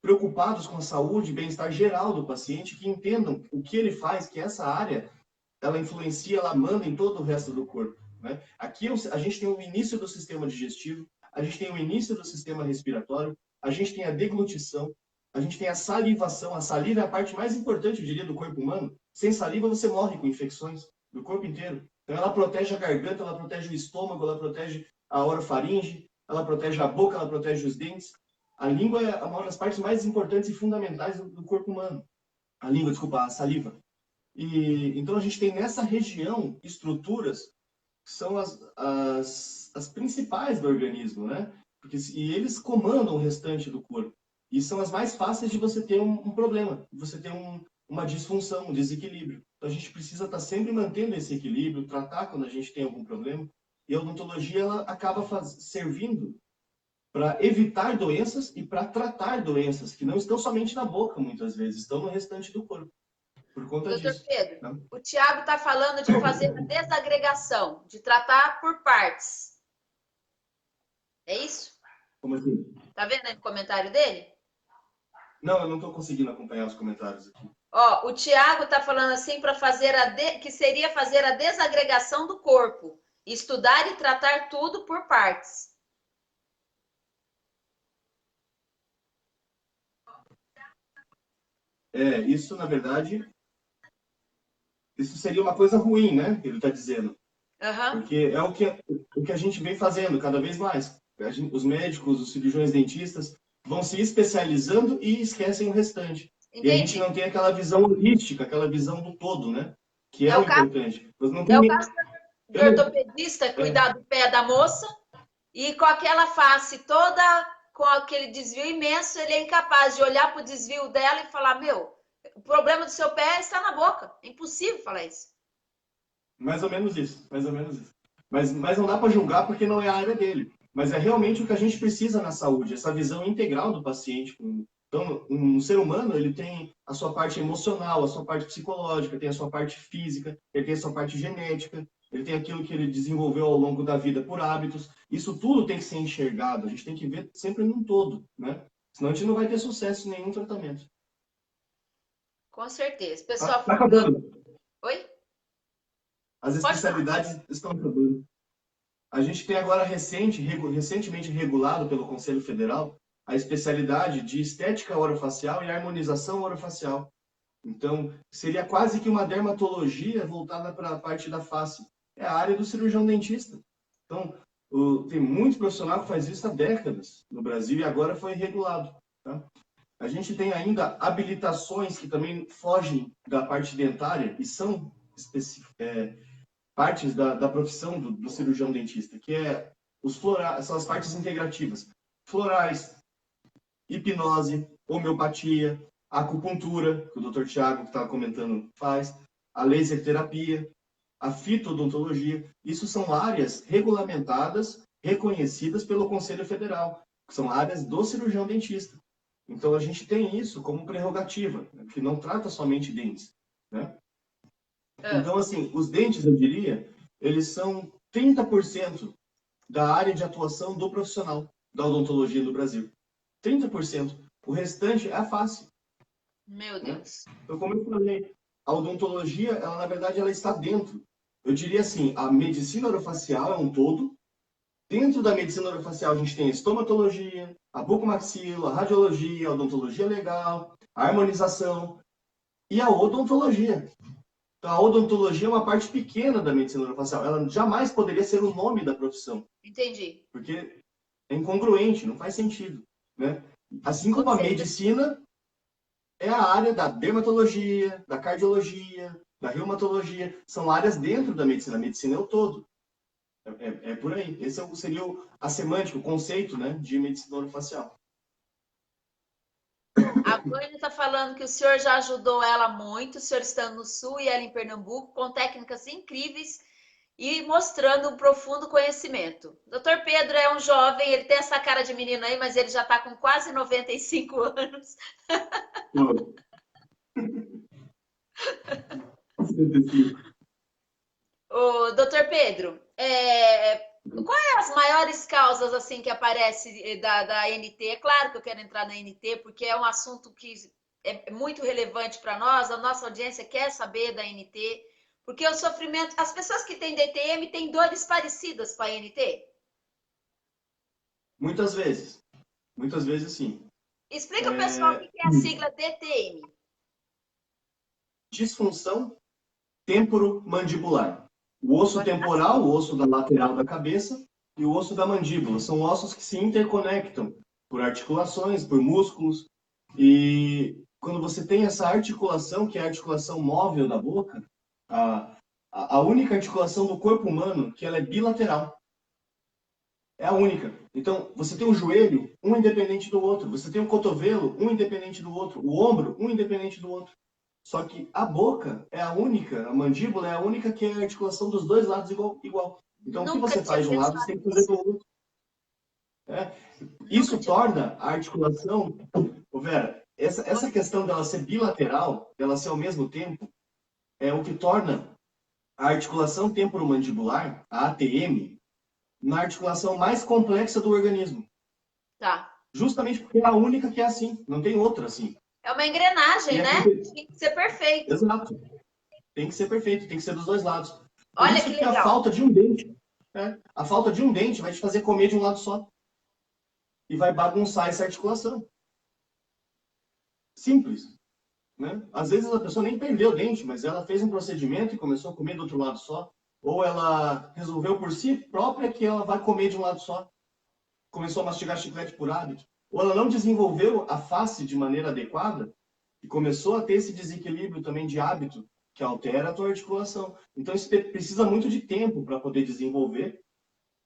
preocupados com a saúde e bem-estar geral do paciente, que entendam o que ele faz, que essa área, ela influencia, ela manda em todo o resto do corpo. Né? Aqui a gente tem o início do sistema digestivo, a gente tem o início do sistema respiratório, a gente tem a deglutição, a gente tem a salivação. A saliva é a parte mais importante, eu diria, do corpo humano. Sem saliva você morre com infecções do corpo inteiro. Então ela protege a garganta, ela protege o estômago, ela protege a orofaringe, ela protege a boca, ela protege os dentes. A língua é uma das partes mais importantes e fundamentais do corpo humano. A língua, desculpa, a saliva. Então a gente tem nessa região estruturas que são as principais do organismo, né? E eles comandam o restante do corpo. E são as mais fáceis de você ter um problema, de você ter uma disfunção, um desequilíbrio. Então a gente precisa estar sempre mantendo esse equilíbrio, tratar quando a gente tem algum problema. E a odontologia ela acaba servindo para evitar doenças e para tratar doenças que não estão somente na boca, muitas vezes, estão no restante do corpo, por conta Doutor disso. Pedro, Né? o Tiago está falando de fazer a desagregação, de tratar por partes. É isso? Como assim? Tá vendo aí o comentário dele? Não, eu não estou conseguindo acompanhar os comentários aqui. Ó, o Tiago está falando assim para fazer que seria fazer a desagregação do corpo, estudar e tratar tudo por partes. Isso, na verdade, isso seria uma coisa ruim, né? Que ele está dizendo. Uhum. Porque é o que a gente vem fazendo cada vez mais. Os médicos, os cirurgiões dentistas vão se especializando e esquecem o restante. Entendi. E a gente não tem aquela visão holística, aquela visão do todo, né? Que é o importante. É o caso do ortopedista cuidar do pé da moça e com aquela face toda, com aquele desvio imenso, ele é incapaz de olhar para o desvio dela e falar, meu, o problema do seu pé está na boca. É impossível falar isso. Mais ou menos isso, mais ou menos isso. Mas não dá para julgar porque não é a área dele. Mas é realmente o que a gente precisa na saúde, essa visão integral do paciente. Então, um ser humano, ele tem a sua parte emocional, a sua parte psicológica, tem a sua parte física, ele tem a sua parte genética, ele tem aquilo que ele desenvolveu ao longo da vida por hábitos. Isso tudo tem que ser enxergado, a gente tem que ver sempre num todo, né? Senão a gente não vai ter sucesso em nenhum tratamento. Com certeza. Pessoal, tá acabando. Oi? As especialidades estão acabando. A gente tem agora recentemente regulado pelo Conselho Federal a especialidade de estética orofacial e harmonização orofacial. Então, seria quase que uma dermatologia voltada para a parte da face. É a área do cirurgião dentista. Então, tem muito profissional que faz isso há décadas no Brasil e agora foi regulado. Tá? A gente tem ainda habilitações que também fogem da parte dentária e são partes da profissão do cirurgião dentista, que é são as partes integrativas. Florais, hipnose, homeopatia, acupuntura, que o Dr. Tiago, que estava comentando, faz, a laser terapia, a fitodontologia. Isso são áreas regulamentadas, reconhecidas pelo Conselho Federal, que são áreas do cirurgião dentista. Então, a gente tem isso como prerrogativa, que não trata somente dentes, né? Então, assim, os dentes, eu diria, eles são 30% da área de atuação do profissional da odontologia no Brasil. 30%. O restante é a face. Meu Deus. Né? Então, como eu falei, a odontologia, ela, na verdade, ela está dentro. Eu diria assim, a medicina orofacial é um todo, Dentro da medicina orofacial, a gente tem a estomatologia, a bucomaxilo, a radiologia, a odontologia legal, a harmonização e a odontologia. Então, a odontologia é uma parte pequena da medicina orofacial. Ela jamais poderia ser o nome da profissão. Entendi. Porque é incongruente, não faz sentido, né? Assim Ou como a seja, medicina é a área da dermatologia, da cardiologia, da reumatologia. São áreas dentro da medicina. A medicina é o todo. É por aí. Esse seria a semântica, o conceito, né, de medicina orofacial. a Vânia está falando que o senhor já ajudou ela muito, o senhor estando no Sul e ela em Pernambuco, com técnicas incríveis e mostrando um profundo conhecimento. Doutor Pedro é um jovem, ele tem essa cara de menino aí, mas ele já está com quase 95 anos. Pô, 75. Ô, doutor Pedro, quais as maiores causas assim que aparece da NT? É claro que eu quero entrar na NT porque é um assunto que é muito relevante para nós, a nossa audiência quer saber da NT, porque o sofrimento, as pessoas que têm DTM têm dores parecidas com a NT? Muitas vezes sim. Explica o pessoal o que é a sigla DTM. Disfunção temporomandibular. O osso temporal, o osso da lateral da cabeça, e o osso da mandíbula. São ossos que se interconectam por articulações, por músculos. E quando você tem essa articulação, que é a articulação móvel da boca, a única articulação do corpo humano que ela é bilateral. É a única. Então, você tem o joelho, um independente do outro. Você tem o cotovelo, um independente do outro. O ombro, um independente do outro. Só que a boca é a única, a mandíbula é a única que é a articulação dos dois lados igual. Então, o que Nunca você tinha faz de um lado, você pensado tem que fazer nisso. do outro. É. Nunca Isso tinha. torna a articulação... Ô Vera, essa questão dela ser bilateral, dela ser ao mesmo tempo, é o que torna a articulação temporomandibular, a ATM, na articulação mais complexa do organismo. Tá. Justamente porque é a única que é assim, não tem outra assim. É uma E engrenagem, é né? porque... Tem que ser perfeito. Exato. Tem que ser perfeito, tem que ser dos dois lados. Por Olha isso que que a legal. falta de um dente, né? A falta de um dente vai te fazer comer de um lado só. E vai bagunçar essa articulação. Simples. Né? Às vezes a pessoa nem perdeu o dente, mas ela fez um procedimento e começou a comer do outro lado só. Ou ela resolveu por si própria que ela vai comer de um lado só. Começou a mastigar chiclete por hábito. Ou ela não desenvolveu a face de maneira adequada e começou a ter esse desequilíbrio também de hábito que altera a tua articulação. Então isso precisa muito de tempo para poder desenvolver,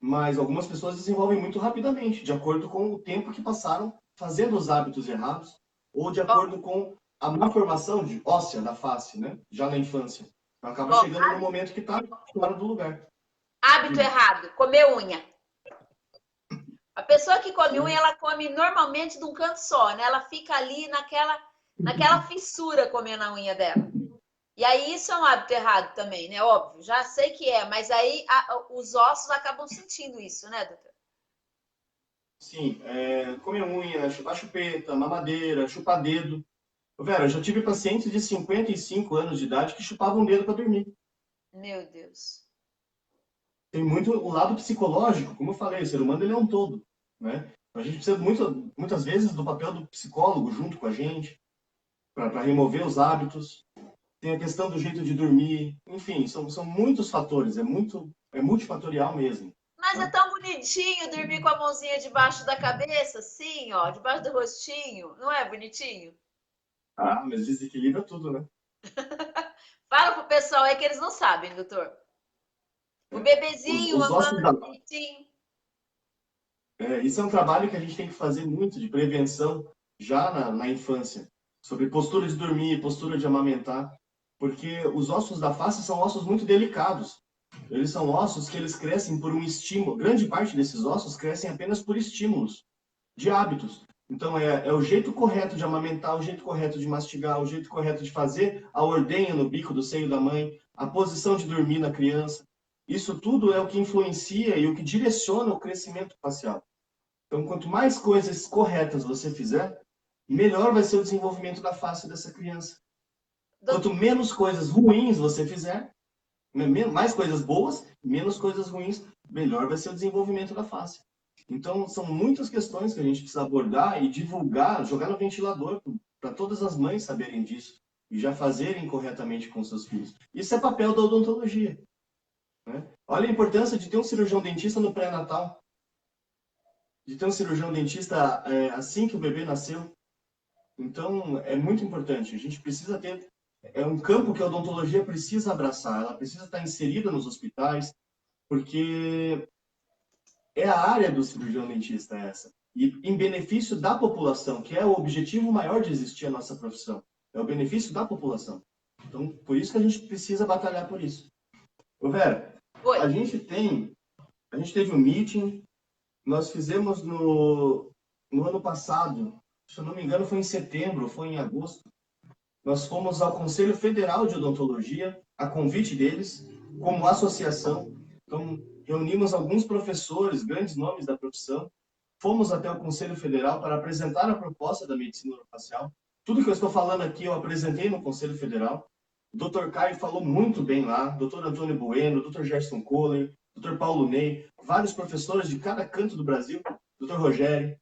mas algumas pessoas desenvolvem muito rapidamente, de acordo com o tempo que passaram fazendo os hábitos errados ou de Ó, acordo com a má formação de óssea da face, né? Já na infância. Então acaba ó, chegando no momento que está fora do lugar. hábito Diga. errado, comer unha. A pessoa que come unha, Sim. ela come normalmente de um canto só, né? Ela fica ali naquela fissura comendo a unha dela. E aí isso é um hábito errado também, né? Óbvio, já sei que é, mas aí os ossos acabam sentindo isso, né, doutor? Sim, comer unha, chupar chupeta, mamadeira, chupar dedo. Vera, eu já tive pacientes de 55 anos de idade que chupavam o dedo para dormir. Meu Deus. Tem muito o lado psicológico, como eu falei, o ser humano ele é um todo, né? A gente precisa muitas vezes do papel do psicólogo junto com a gente para remover os hábitos. Tem a questão do jeito de dormir, enfim, são muitos fatores, é multifatorial mesmo. Mas é Tá? tão bonitinho dormir com a mãozinha debaixo da cabeça, assim, ó, debaixo do rostinho. Não é bonitinho? Ah, mas desequilibra tudo, né? Fala pro pessoal aí que eles não sabem, doutor. O É. bebezinho Os ossos mamando da... bonitinho. Isso é um trabalho que a gente tem que fazer muito de prevenção já na infância, sobre postura de dormir, postura de amamentar, porque os ossos da face são ossos muito delicados. Eles são ossos que eles crescem por um estímulo. Grande parte desses ossos crescem apenas por estímulos de hábitos. Então, é o jeito correto de amamentar, o jeito correto de mastigar, o jeito correto de fazer a ordenha no bico do seio da mãe, a posição de dormir na criança. Isso tudo é o que influencia e o que direciona o crescimento facial. Então, quanto mais coisas corretas você fizer, melhor vai ser o desenvolvimento da face dessa criança. Quanto menos coisas ruins você fizer, mais coisas boas, menos coisas ruins, melhor vai ser o desenvolvimento da face. Então, são muitas questões que a gente precisa abordar e divulgar, jogar no ventilador, para todas as mães saberem disso e já fazerem corretamente com seus filhos. Isso é papel da odontologia, né? Olha a importância de ter um cirurgião dentista no pré-natal, de ter um cirurgião dentista assim que o bebê nasceu. Então, é muito importante. A gente precisa ter... É um campo que a odontologia precisa abraçar. Ela precisa estar inserida nos hospitais, porque é a área do cirurgião dentista essa. E em benefício da população, que é o objetivo maior de existir a nossa profissão. É o benefício da população. Então, por isso que a gente precisa batalhar por isso. Ô Vera, Oi. a gente teve um meeting, nós fizemos no ano passado, se eu não me engano foi em setembro, foi em agosto, nós fomos ao Conselho Federal de Odontologia, a convite deles, como associação. Então, reunimos alguns professores, grandes nomes da profissão, fomos até o Conselho Federal para apresentar a proposta da medicina orofacial. Tudo que eu estou falando aqui eu apresentei no Conselho Federal. O Dr. Caio falou muito bem lá, Dr. Antônio Bueno, Dr. Gerson Kohler, Dr. Paulo Ney, vários professores de cada canto do Brasil, Dr. Rogério.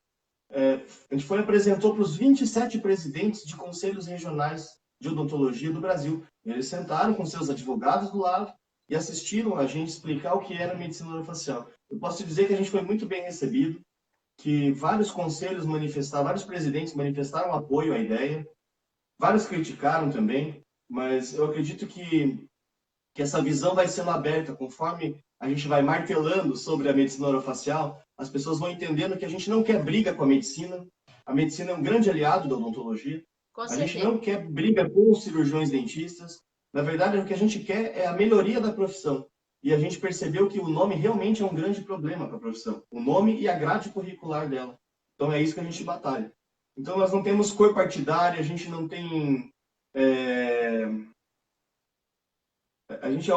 A gente apresentou para os 27 presidentes de conselhos regionais de odontologia do Brasil. Eles sentaram com seus advogados do lado e assistiram a gente explicar o que era medicina orofacial. Eu posso dizer que a gente foi muito bem recebido, que vários conselhos manifestaram, vários presidentes manifestaram apoio à ideia, vários criticaram também, mas eu acredito que essa visão vai sendo aberta conforme a gente vai martelando sobre a medicina orofacial, as pessoas vão entendendo que a gente não quer briga com a medicina é um grande aliado da odontologia, a gente não quer briga com os cirurgiões dentistas, na verdade o que a gente quer é a melhoria da profissão, e a gente percebeu que o nome realmente é um grande problema para a profissão, o nome e a grade curricular dela, então é isso que a gente batalha. Então nós não temos cor partidária, a gente não tem... A gente é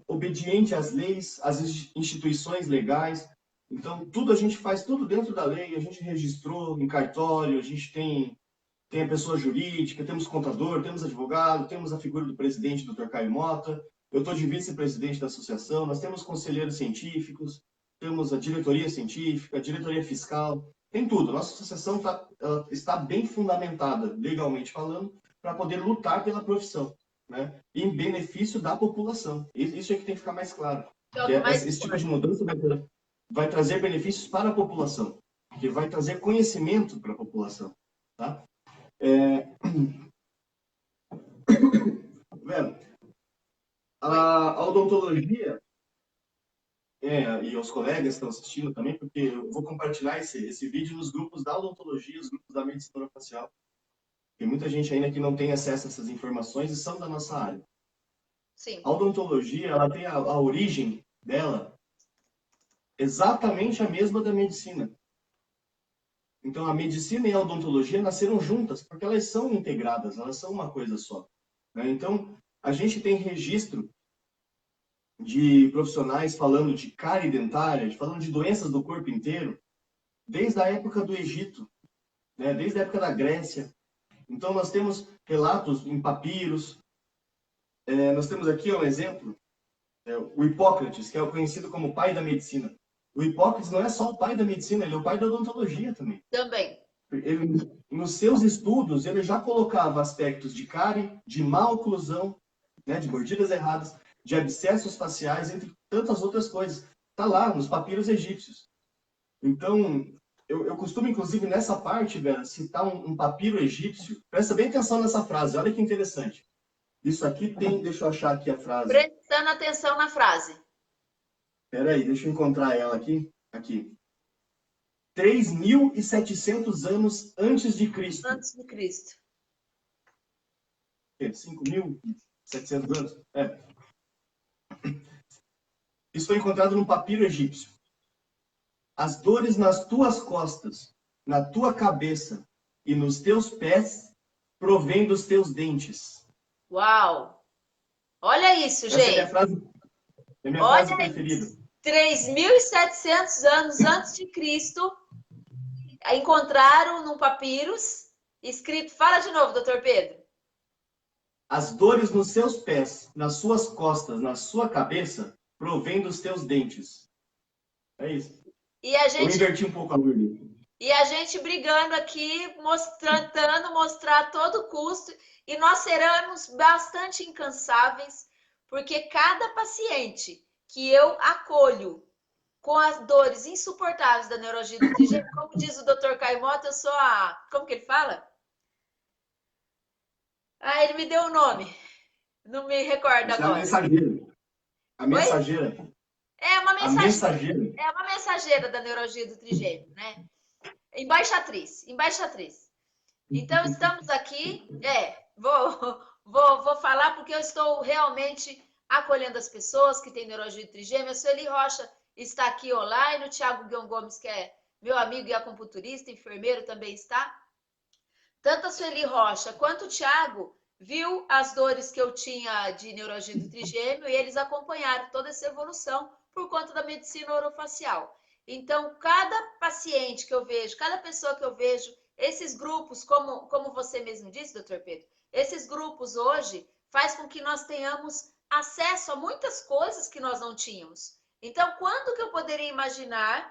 obediente às leis, às instituições legais. Então, tudo a gente faz tudo dentro da lei. A gente registrou em cartório, a gente tem a pessoa jurídica, temos contador, temos advogado, temos a figura do presidente, Dr. Caio Mota. Eu estou de vice-presidente da associação. Nós temos conselheiros científicos, temos a diretoria científica, a diretoria fiscal. Tem tudo. Nossa associação está bem fundamentada, legalmente falando, para poder lutar pela profissão, né? Em benefício da população. Isso é que tem que ficar mais claro. Esse tipo de mudança vai trazer benefícios para a população, que vai trazer conhecimento para a população. Tá? A odontologia, e os colegas estão assistindo também, porque eu vou compartilhar esse vídeo nos grupos da odontologia, os grupos da medicina orofacial. Tem muita gente ainda que não tem acesso a essas informações e são da nossa área. Sim. A odontologia, ela tem a origem dela exatamente a mesma da medicina. Então, a medicina e a odontologia nasceram juntas, porque elas são integradas, elas são uma coisa só, né? Então, a gente tem registro de profissionais falando de cárie dentária, falando de doenças do corpo inteiro, desde a época do Egito, né? Desde a época da Grécia. Então, nós temos relatos em papiros. Nós temos aqui um exemplo, o Hipócrates, que é conhecido como o pai da medicina. O Hipócrates não é só o pai da medicina, ele é o pai da odontologia também. Também. Ele, nos seus estudos, ele já colocava aspectos de cárie, de má oclusão, né, de mordidas erradas, de abscessos faciais, entre tantas outras coisas. Está lá, nos papiros egípcios. Então, eu costumo, inclusive, nessa parte, Vera, citar um papiro egípcio. Presta bem atenção nessa frase, olha que interessante. Isso aqui tem... Deixa eu achar aqui a frase. Prestando atenção na frase. Espera aí, deixa eu encontrar ela aqui. Aqui. 3.700 anos antes de Cristo. Antes de Cristo. 5.700 anos? Isso foi encontrado no papiro egípcio. As dores nas tuas costas, na tua cabeça e nos teus pés provém dos teus dentes. Uau! Olha isso, gente. Essa é a minha frase preferida. 3.700 anos antes de Cristo, encontraram num papiros escrito... Fala de novo, doutor Pedro. as dores nos seus pés, nas suas costas, na sua cabeça, provém dos teus dentes. É isso. E a Eu gente, inverti um pouco a ordem. e a gente brigando aqui, tentando mostrar a todo custo, e nós seremos bastante incansáveis, porque cada paciente que eu acolho com as dores insuportáveis da neurologia do trigêmeo, como diz o Dr. Caio Mota, eu sou a... Como que ele fala? Ah, ele me deu o nome. Não me recordo Você é a agora. mensageira. A Oi? mensageira. É uma A mensageira. mensageira. É uma mensageira da neurologia do trigêmeo, né? Embaixatriz, embaixatriz. Então, estamos aqui. Vou falar porque eu estou realmente acolhendo as pessoas que têm neurologia do trigêmeo. A Sueli Rocha está aqui online, o Thiago Guion Gomes, que é meu amigo e acupunturista, enfermeiro, também está. Tanto a Sueli Rocha quanto o Thiago viu as dores que eu tinha de neurologia do trigêmeo e eles acompanharam toda essa evolução por conta da medicina orofacial. Então, cada paciente que eu vejo, cada pessoa que eu vejo, esses grupos, como você mesmo disse, doutor Pedro, esses grupos hoje faz com que nós tenhamos acesso a muitas coisas que nós não tínhamos. Então, quando que eu poderia imaginar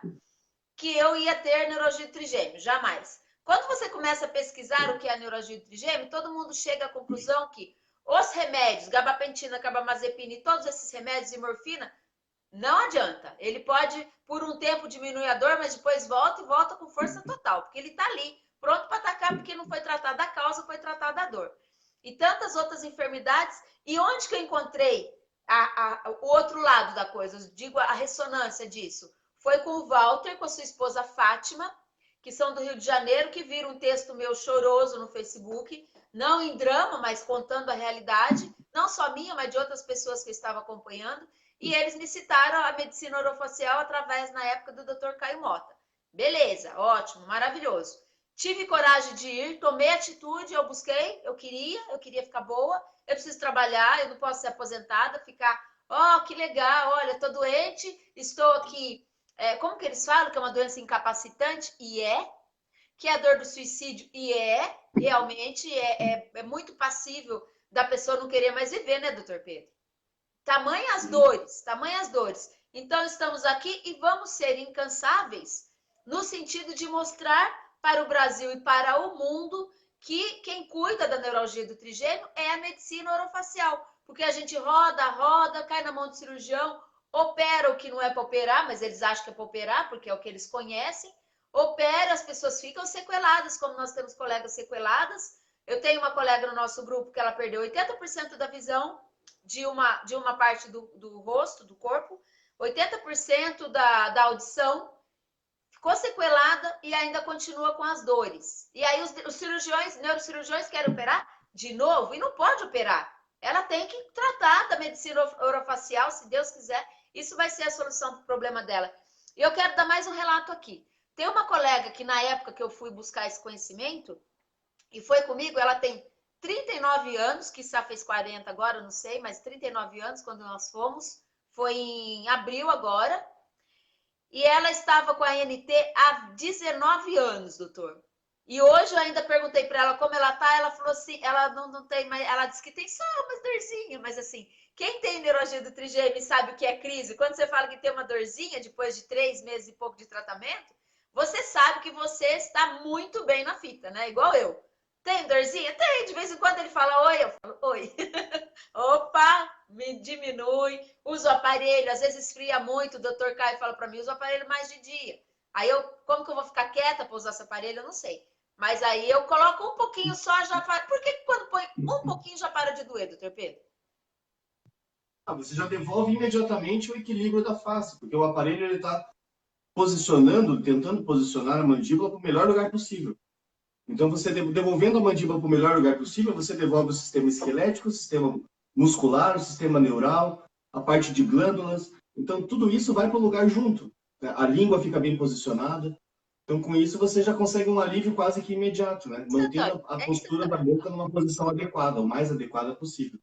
que eu ia ter neurologia do trigêmeo? Jamais. Quando você começa a pesquisar o que é a neurologia do trigêmeo, todo mundo chega à conclusão que os remédios, gabapentina, carbamazepina e todos esses remédios e morfina, não adianta. Ele pode, por um tempo, diminuir a dor, mas depois volta e volta com força total, porque ele está ali, pronto para atacar, porque não foi tratada a causa, foi tratada a dor. E tantas outras enfermidades. E onde que eu encontrei o outro lado da coisa? Eu digo a ressonância disso. Foi com o Walter, com a sua esposa Fátima, que são do Rio de Janeiro, que viram um texto meu choroso no Facebook, não em drama, mas contando a realidade, não só minha, mas de outras pessoas que eu estava acompanhando, e eles me citaram a medicina orofacial através, na época, do Dr. Caio Mota. Beleza, ótimo, maravilhoso. Tive coragem de ir, tomei atitude, eu busquei, eu queria ficar boa, eu preciso trabalhar, eu não posso ser aposentada, ficar, que legal, olha, tô doente, estou aqui. Como que eles falam que é uma doença incapacitante? E que é a dor do suicídio, e realmente é muito passível da pessoa não querer mais viver, né, doutor Pedro? Tamanhas dores, tamanhas dores. Então, estamos aqui e vamos ser incansáveis no sentido de mostrar para o Brasil e para o mundo que quem cuida da neurologia do trigêmeo é a medicina orofacial. Porque a gente roda, cai na mão do cirurgião, opera o que não é para operar, mas eles acham que é para operar, porque é o que eles conhecem. Opera, as pessoas ficam sequeladas, como nós temos colegas sequeladas. Eu tenho uma colega no nosso grupo que ela perdeu 80% da visão de uma parte do rosto, do corpo, 80% da audição, ficou sequelada e ainda continua com as dores. E aí os cirurgiões, neurocirurgiões querem operar de novo e não pode operar. Ela tem que tratar da medicina orofacial, se Deus quiser, isso vai ser a solução para o problema dela. E eu quero dar mais um relato aqui. Tem uma colega que na época que eu fui buscar esse conhecimento, e foi comigo, ela tem 39 anos, que já fez 40 agora, não sei, mas 39 anos quando nós fomos, foi em abril agora, e ela estava com a ANT há 19 anos, doutor. E hoje eu ainda perguntei para ela como ela tá, ela falou assim, ela não tem mais, ela disse que tem só umas dorzinhas, mas assim, quem tem neurologia do trigêmeo sabe o que é crise, quando você fala que tem uma dorzinha depois de 3 meses e pouco de tratamento, você sabe que você está muito bem na fita, né? Igual eu. Tem dorzinha? Tem. De vez em quando ele fala oi, eu falo oi. Opa, me diminui. Uso o aparelho, às vezes esfria muito. O doutor Caio fala para mim, usa o aparelho mais de dia. Aí como que eu vou ficar quieta para usar esse aparelho? Eu não sei. Mas aí eu coloco um pouquinho só, já faz. Por que quando põe um pouquinho já para de doer, doutor Pedro? Você já devolve imediatamente o equilíbrio da face, porque o aparelho está posicionando, tentando posicionar a mandíbula para o melhor lugar possível. Então, você devolvendo a mandíbula para o melhor lugar possível, você devolve o sistema esquelético, o sistema muscular, o sistema neural, a parte de glândulas. Então, tudo isso vai para o lugar junto. A língua fica bem posicionada. Então, com isso, você já consegue um alívio quase que imediato, né? Mantendo a postura da boca numa posição adequada, o mais adequada possível.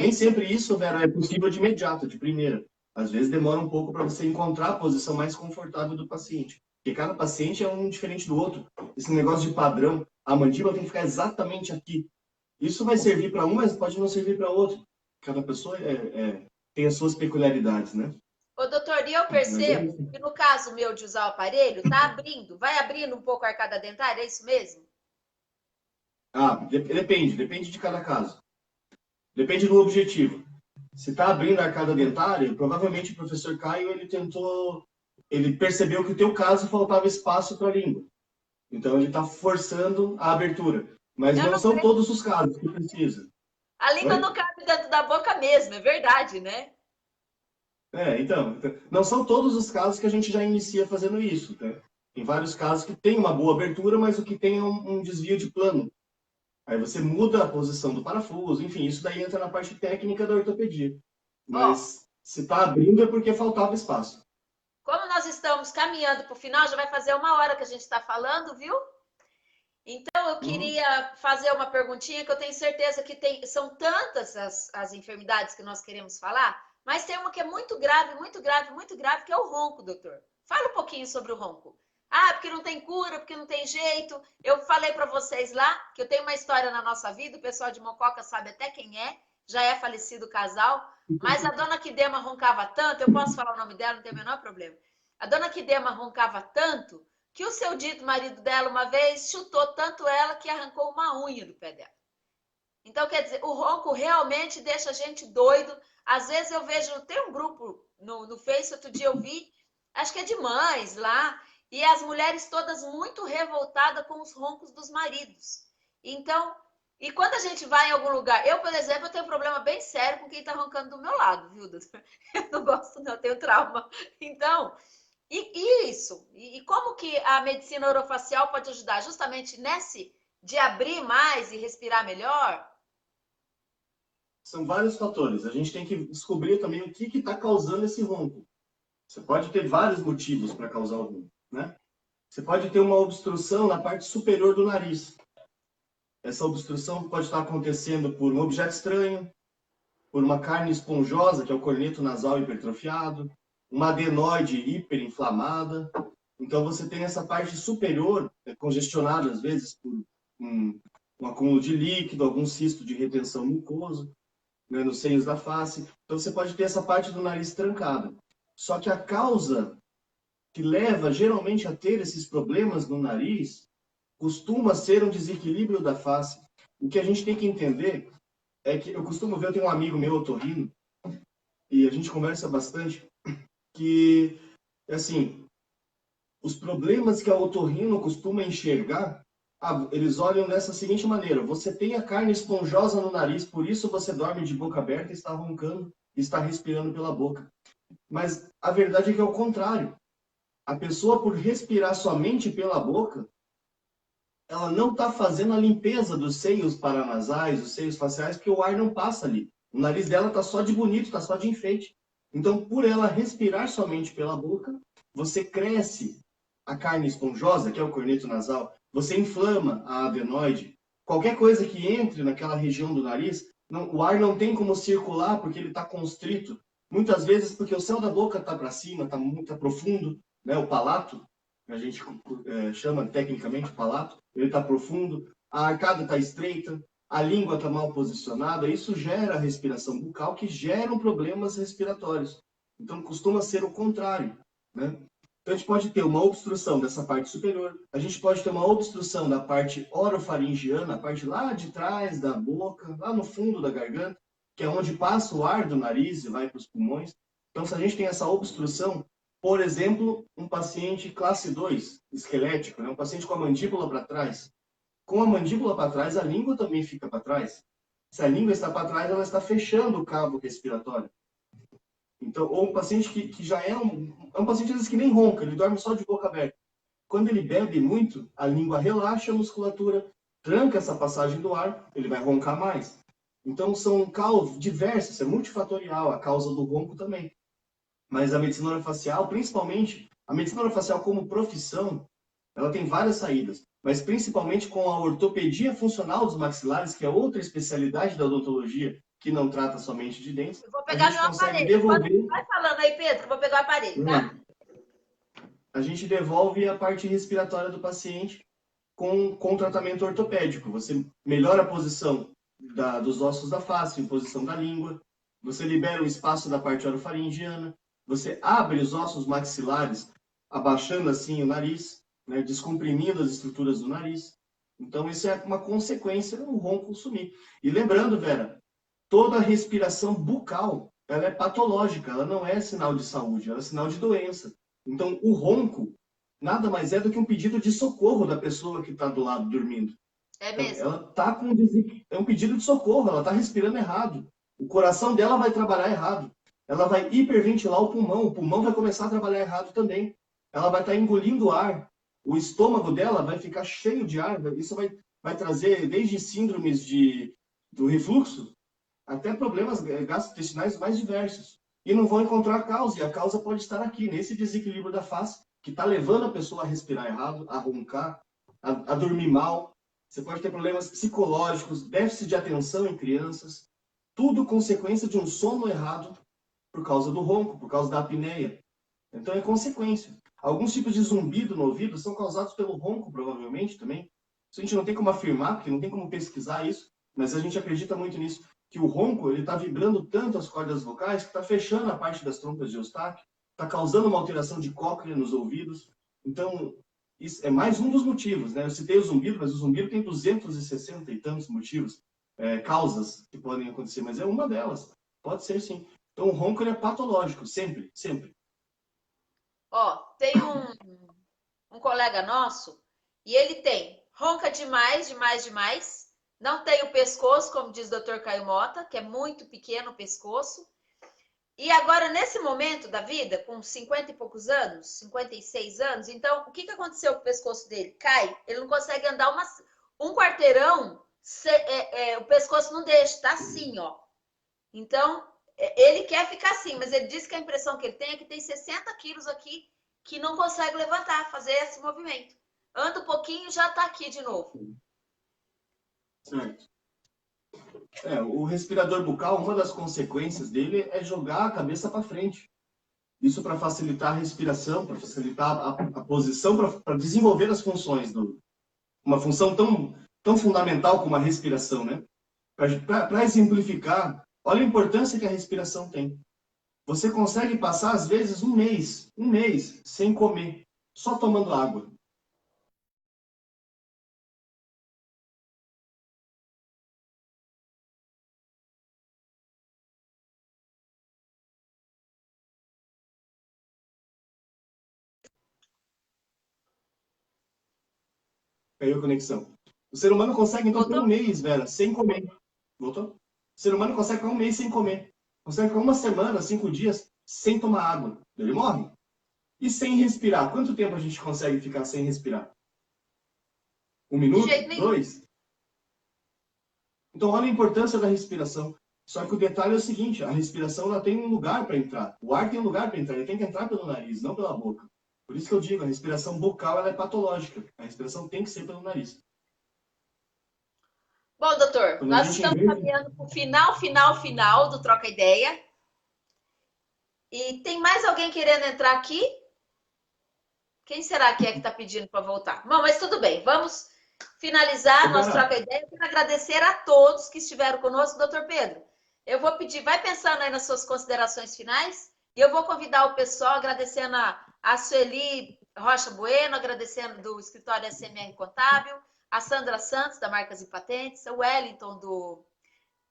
Nem sempre isso, Vera, é possível de imediato, de primeira. Às vezes demora um pouco para você encontrar a posição mais confortável do paciente. Porque cada paciente é um diferente do outro. Esse negócio de padrão, a mandíbula tem que ficar exatamente aqui. Isso vai servir para um, mas pode não servir para outro. Cada pessoa tem as suas peculiaridades, né? Ô, doutor, e eu Mas é percebo isso. que no caso meu de usar o aparelho, tá abrindo, vai abrindo um pouco a arcada dentária, é isso mesmo? Depende de cada caso. Depende do objetivo. Se está abrindo a arcada dentária, provavelmente o professor Caio, ele percebeu que o teu caso faltava espaço para a língua. Então ele está forçando a abertura. Mas Eu não não são creio. todos os casos que precisa. A língua Oi? não cabe dentro da boca mesmo, é verdade, né? Então, não são todos os casos que a gente já inicia fazendo isso. Tá? Tem vários casos que tem uma boa abertura, mas o que tem é um desvio de plano. Aí você muda a posição do parafuso, enfim, isso daí entra na parte técnica da ortopedia. Ó, Mas se está abrindo é porque faltava espaço. como nós estamos caminhando para o final, já vai fazer 1 hora que a gente está falando, viu? Então, eu Uhum. queria fazer uma perguntinha que eu tenho certeza que são tantas as enfermidades que nós queremos falar, mas tem uma que é muito grave, muito grave, muito grave, que é o ronco, doutor. Fala um pouquinho sobre o ronco. Ah, porque não tem cura, porque não tem jeito. Eu falei para vocês lá que eu tenho uma história na nossa vida, o pessoal de Mococa sabe até quem é, já é falecido o casal, mas a dona Quidema roncava tanto, eu posso falar o nome dela, não tem o menor problema. A dona Quidema roncava tanto que o seu dito marido dela uma vez chutou tanto ela que arrancou uma unha do pé dela. Então, quer dizer, o ronco realmente deixa a gente doido. Às vezes eu vejo, tem um grupo no Face, outro dia eu vi, acho que é de mães lá, e as mulheres todas muito revoltadas com os roncos dos maridos. Então, e quando a gente vai em algum lugar, eu, por exemplo, eu tenho um problema bem sério com quem tá roncando do meu lado, viu, doutor? Eu não gosto, não, eu tenho trauma. Então, e isso? E como que a medicina orofacial pode ajudar justamente nesse de abrir mais e respirar melhor? São vários fatores. A gente tem que descobrir também o que está causando esse ronco. Você pode ter vários motivos para causar o ronco, né? Você pode ter uma obstrução na parte superior do nariz. Essa obstrução pode estar acontecendo por um objeto estranho, por uma carne esponjosa, que é o corneto nasal hipertrofiado, uma adenoide hiperinflamada. Então, você tem essa parte superior congestionada, às vezes, por um, um acúmulo de líquido, algum cisto de retenção mucosa, né, nos seios da face. Então, você pode ter essa parte do nariz trancada. Só que a causa que leva, geralmente, a ter esses problemas no nariz costuma ser um desequilíbrio da face. O que a gente tem que entender é que eu costumo ver, eu tenho um amigo meu, otorrino, e a gente conversa bastante, que, assim, os problemas que a otorrino costuma enxergar, eles olham dessa seguinte maneira: você tem a carne esponjosa no nariz, por isso você dorme de boca aberta, está roncando, está respirando pela boca. Mas a verdade é que é o contrário. A pessoa, por respirar somente pela boca, ela não está fazendo a limpeza dos seios paranasais, dos seios faciais, porque o ar não passa ali. O nariz dela está só de bonito, está só de enfeite. Então, por ela respirar somente pela boca, você cresce a carne esponjosa, que é o corneto nasal, você inflama a adenoide. Qualquer coisa que entre naquela região do nariz, o ar não tem como circular porque ele está constrito. Muitas vezes porque o céu da boca está para cima, está muito profundo, né? O palato, a gente chama tecnicamente o palato, ele está profundo, a arcada está estreita, a língua está mal posicionada, isso gera respiração bucal, que geram problemas respiratórios. Então, costuma ser o contrário, né? Então, a gente pode ter uma obstrução dessa parte superior, a gente pode ter uma obstrução da parte orofaringiana, a parte lá de trás da boca, lá no fundo da garganta, que é onde passa o ar do nariz e vai para os pulmões. Então, se a gente tem essa obstrução, por exemplo, um paciente classe 2, esquelético, né? Um paciente com a mandíbula para trás. Com a mandíbula para trás, a língua também fica para trás. Se a língua está para trás, ela está fechando o cabo respiratório. Então, ou um paciente que já é um paciente às vezes que nem ronca, ele dorme só de boca aberta. Quando ele bebe muito, a língua relaxa a musculatura, tranca essa passagem do ar, ele vai roncar mais. Então, são causas diversas, é multifatorial a causa do ronco também. Mas a medicina orofacial, principalmente, a medicina orofacial como profissão, ela tem várias saídas, mas principalmente com a ortopedia funcional dos maxilares, que é outra especialidade da odontologia, que não trata somente de dentes, Eu vou a pegar gente meu consegue aparelho. devolver, Vai falando aí, Pedro, eu vou pegar o aparelho, tá? a gente devolve a parte respiratória do paciente com tratamento ortopédico. Você melhora a posição dos ossos da face, em posição da língua. Você libera o espaço da parte orofaringiana. Você abre os ossos maxilares, abaixando assim o nariz, né, descomprimindo as estruturas do nariz. Então, isso é uma consequência do ronco sumir. E lembrando, Vera, toda respiração bucal, ela é patológica, ela não é sinal de saúde, ela é sinal de doença. Então, o ronco nada mais é do que um pedido de socorro da pessoa que está do lado dormindo. É Então, mesmo? ela está com é um pedido de socorro, ela está respirando errado. O coração dela vai trabalhar errado. Ela vai hiperventilar o pulmão vai começar a trabalhar errado também. Ela vai estar engolindo ar, o estômago dela vai ficar cheio de ar, isso vai trazer desde síndromes do refluxo até problemas gastrointestinais mais diversos. E não vão encontrar a causa, e a causa pode estar aqui, nesse desequilíbrio da face, que está levando a pessoa a respirar errado, a roncar, a dormir mal. Você pode ter problemas psicológicos, déficit de atenção em crianças, tudo consequência de um sono errado por causa do ronco, por causa da apneia. Então é consequência. Alguns tipos de zumbido no ouvido são causados pelo ronco, provavelmente, também. Isso a gente não tem como afirmar, porque não tem como pesquisar isso, mas a gente acredita muito nisso, que o ronco ele está vibrando tanto as cordas vocais que está fechando a parte das trompas de Eustáquio, está causando uma alteração de cóclea nos ouvidos. Então, isso é mais um dos motivos, né? Eu citei o zumbido, mas o zumbido tem 260 e tantos motivos, causas que podem acontecer, mas é uma delas. Pode ser, sim. Então, o ronco ele é patológico, sempre, sempre. Ó, tem um colega nosso e ele tem ronca demais, demais, demais. Não tem o pescoço, como diz o Dr. Caio Mota, que é muito pequeno o pescoço. E agora, nesse momento da vida, com 50 e poucos anos, 56 anos, então, o que, que aconteceu com o pescoço dele? Cai, ele não consegue andar um quarteirão, o pescoço não deixa, tá assim, ó. Então, ele quer ficar assim, mas ele disse que a impressão que ele tem é que tem 60 quilos aqui que não consegue levantar, fazer esse movimento. Anda um pouquinho e já tá aqui de novo. Certo. O respirador bucal, uma das consequências dele é jogar a cabeça para frente. Isso para facilitar a respiração, para facilitar a posição, para desenvolver as funções uma função tão fundamental como a respiração, né? Para exemplificar, olha a importância que a respiração tem. Você consegue passar às vezes um mês sem comer, só tomando água. Caiu a conexão. O ser humano consegue, então, ficar Voltou? um mês, Vera, sem comer. Voltou? O ser humano consegue ficar um mês sem comer. Consegue ficar uma semana, 5 dias, sem tomar água. Ele morre. E sem respirar? Quanto tempo a gente consegue ficar sem respirar? Um De minuto? jeito nenhum. Dois? Então, olha a importância da respiração. Só que o detalhe é o seguinte, a respiração ela tem um lugar para entrar. O ar tem um lugar para entrar, ele tem que entrar pelo nariz, não pela boca. Por isso que eu digo, a respiração bucal ela é patológica. A respiração tem que ser pelo nariz. Bom, doutor, Quando a nós gente estamos inverte... caminhando para o final do Troca Ideia. E tem mais alguém querendo entrar aqui? Quem será que é que está pedindo para voltar? Bom, mas tudo bem, vamos finalizar nosso Vera, Troca Ideia. Eu quero agradecer a todos que estiveram conosco. Doutor Pedro, eu vou pedir, vai pensando aí nas suas considerações finais, e eu vou convidar o pessoal, agradecendo a Sueli Rocha Bueno, agradecendo do escritório SMR Contábil, a Sandra Santos, da Marcas e Patentes, o Wellington, do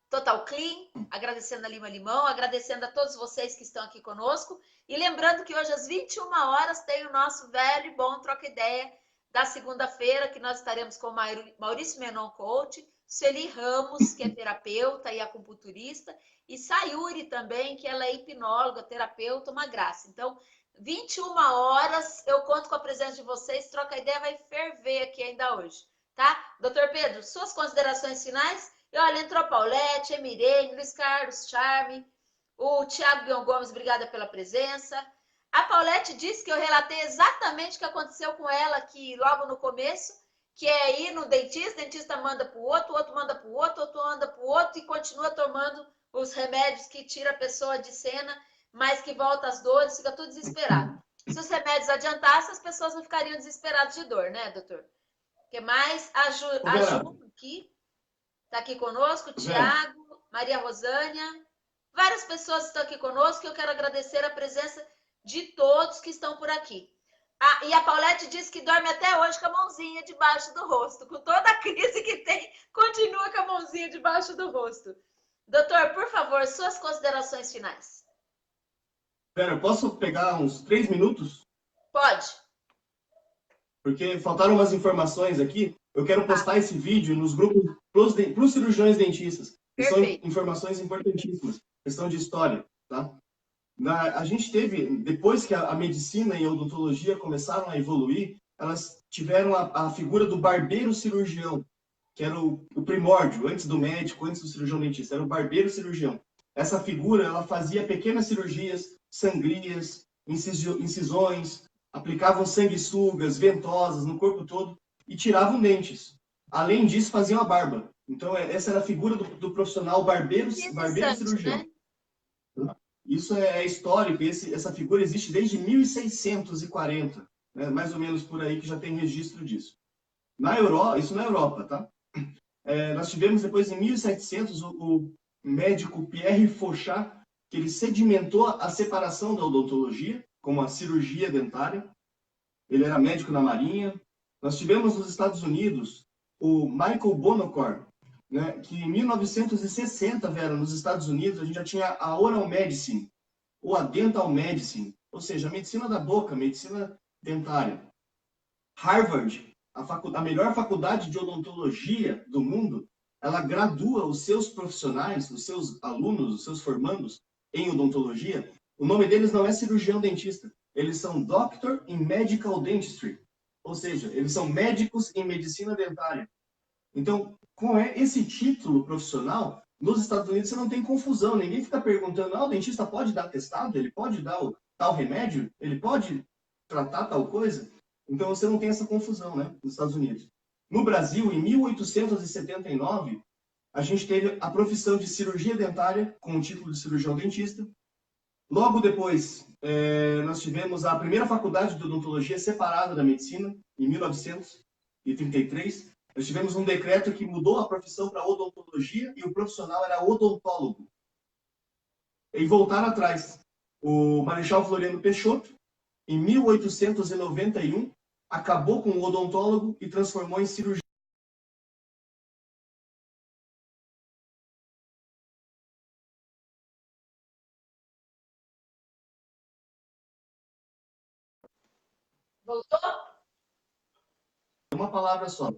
Total Clean, agradecendo a Lima Limão, agradecendo a todos vocês que estão aqui conosco. E lembrando que hoje às 21 horas tem o nosso velho e bom Troca Ideia da segunda-feira, que nós estaremos com Maurício Menon, coach, Sueli Ramos, que é terapeuta e acupunturista, e Sayuri também, que ela é hipnóloga, terapeuta, uma graça. Então, 21 horas, eu conto com a presença de vocês, Troca Ideia vai ferver aqui ainda hoje, tá? Doutor Pedro, suas considerações finais? E olha, entrou Paulette, Emirene, Luiz Carlos, Charme, o Thiago Bion Gomes, obrigada pela presença. A Paulette disse que eu relatei exatamente o que aconteceu com ela aqui logo no começo, que é ir no dentista, o dentista manda para o outro manda para o outro manda para o outro e continua tomando os remédios que tira a pessoa de cena, mas que volta as dores, fica tudo desesperado. Se os remédios adiantassem, as pessoas não ficariam desesperadas de dor, né, doutor? O que mais Vera, ajuda aqui? está aqui conosco, Vera, Tiago, Maria Rosânia, várias pessoas estão aqui conosco e eu quero agradecer a presença de todos que estão por aqui. Ah, e a Paulette disse que dorme até hoje com a mãozinha debaixo do rosto. Com toda a crise que tem, continua com a mãozinha debaixo do rosto. Doutor, por favor, suas considerações finais. Vera, posso pegar uns 3 minutos? Pode. Porque faltaram umas informações aqui. Eu quero Tá. postar esse vídeo nos grupos para os cirurgiões dentistas, que são Perfeito. informações importantíssimas, questão de história, tá? A gente teve, depois que a medicina e a odontologia começaram a evoluir, elas tiveram a figura do barbeiro cirurgião, que era o primórdio, antes do médico, antes do cirurgião dentista, era o barbeiro cirurgião. Essa figura, ela fazia pequenas cirurgias, sangrias, incisões, aplicavam sanguessugas, ventosas no corpo todo e tiravam dentes. Além disso, faziam a barba. Então, essa era a figura do profissional barbeiro Interessante, cirurgião. né? Isso é histórico, essa figura existe desde 1640, né? Mais ou menos por aí que já tem registro disso. Isso na Europa, tá? Nós tivemos depois, em 1700, o médico Pierre Fauchat, que ele sedimentou a separação da odontologia, como a cirurgia dentária. Ele era médico na Marinha. Nós tivemos nos Estados Unidos o Michael Bonocor, né, que em 1960, Vera, nos Estados Unidos, a gente já tinha a Oral Medicine, ou a Dental Medicine, ou seja, a medicina da boca, a medicina dentária. Harvard, a melhor faculdade de odontologia do mundo, ela gradua os seus profissionais, os seus alunos, os seus formandos em odontologia. O nome deles não é cirurgião dentista, eles são Doctor in Medical Dentistry, ou seja, eles são médicos em medicina dentária. Então, com esse título profissional, nos Estados Unidos você não tem confusão, ninguém fica perguntando, o dentista pode dar atestado, ele pode dar tal remédio, ele pode tratar tal coisa. Então você não tem essa confusão, né, nos Estados Unidos. No Brasil, em 1879, a gente teve a profissão de cirurgia dentária com o título de cirurgião dentista. Logo depois, nós tivemos a primeira faculdade de odontologia separada da medicina, em 1933. Nós tivemos um decreto que mudou a profissão para odontologia e o profissional era odontólogo. E voltaram atrás. O Marechal Floriano Peixoto, em 1891, acabou com o odontólogo e transformou em cirurgião. Voltou? Uma palavra só.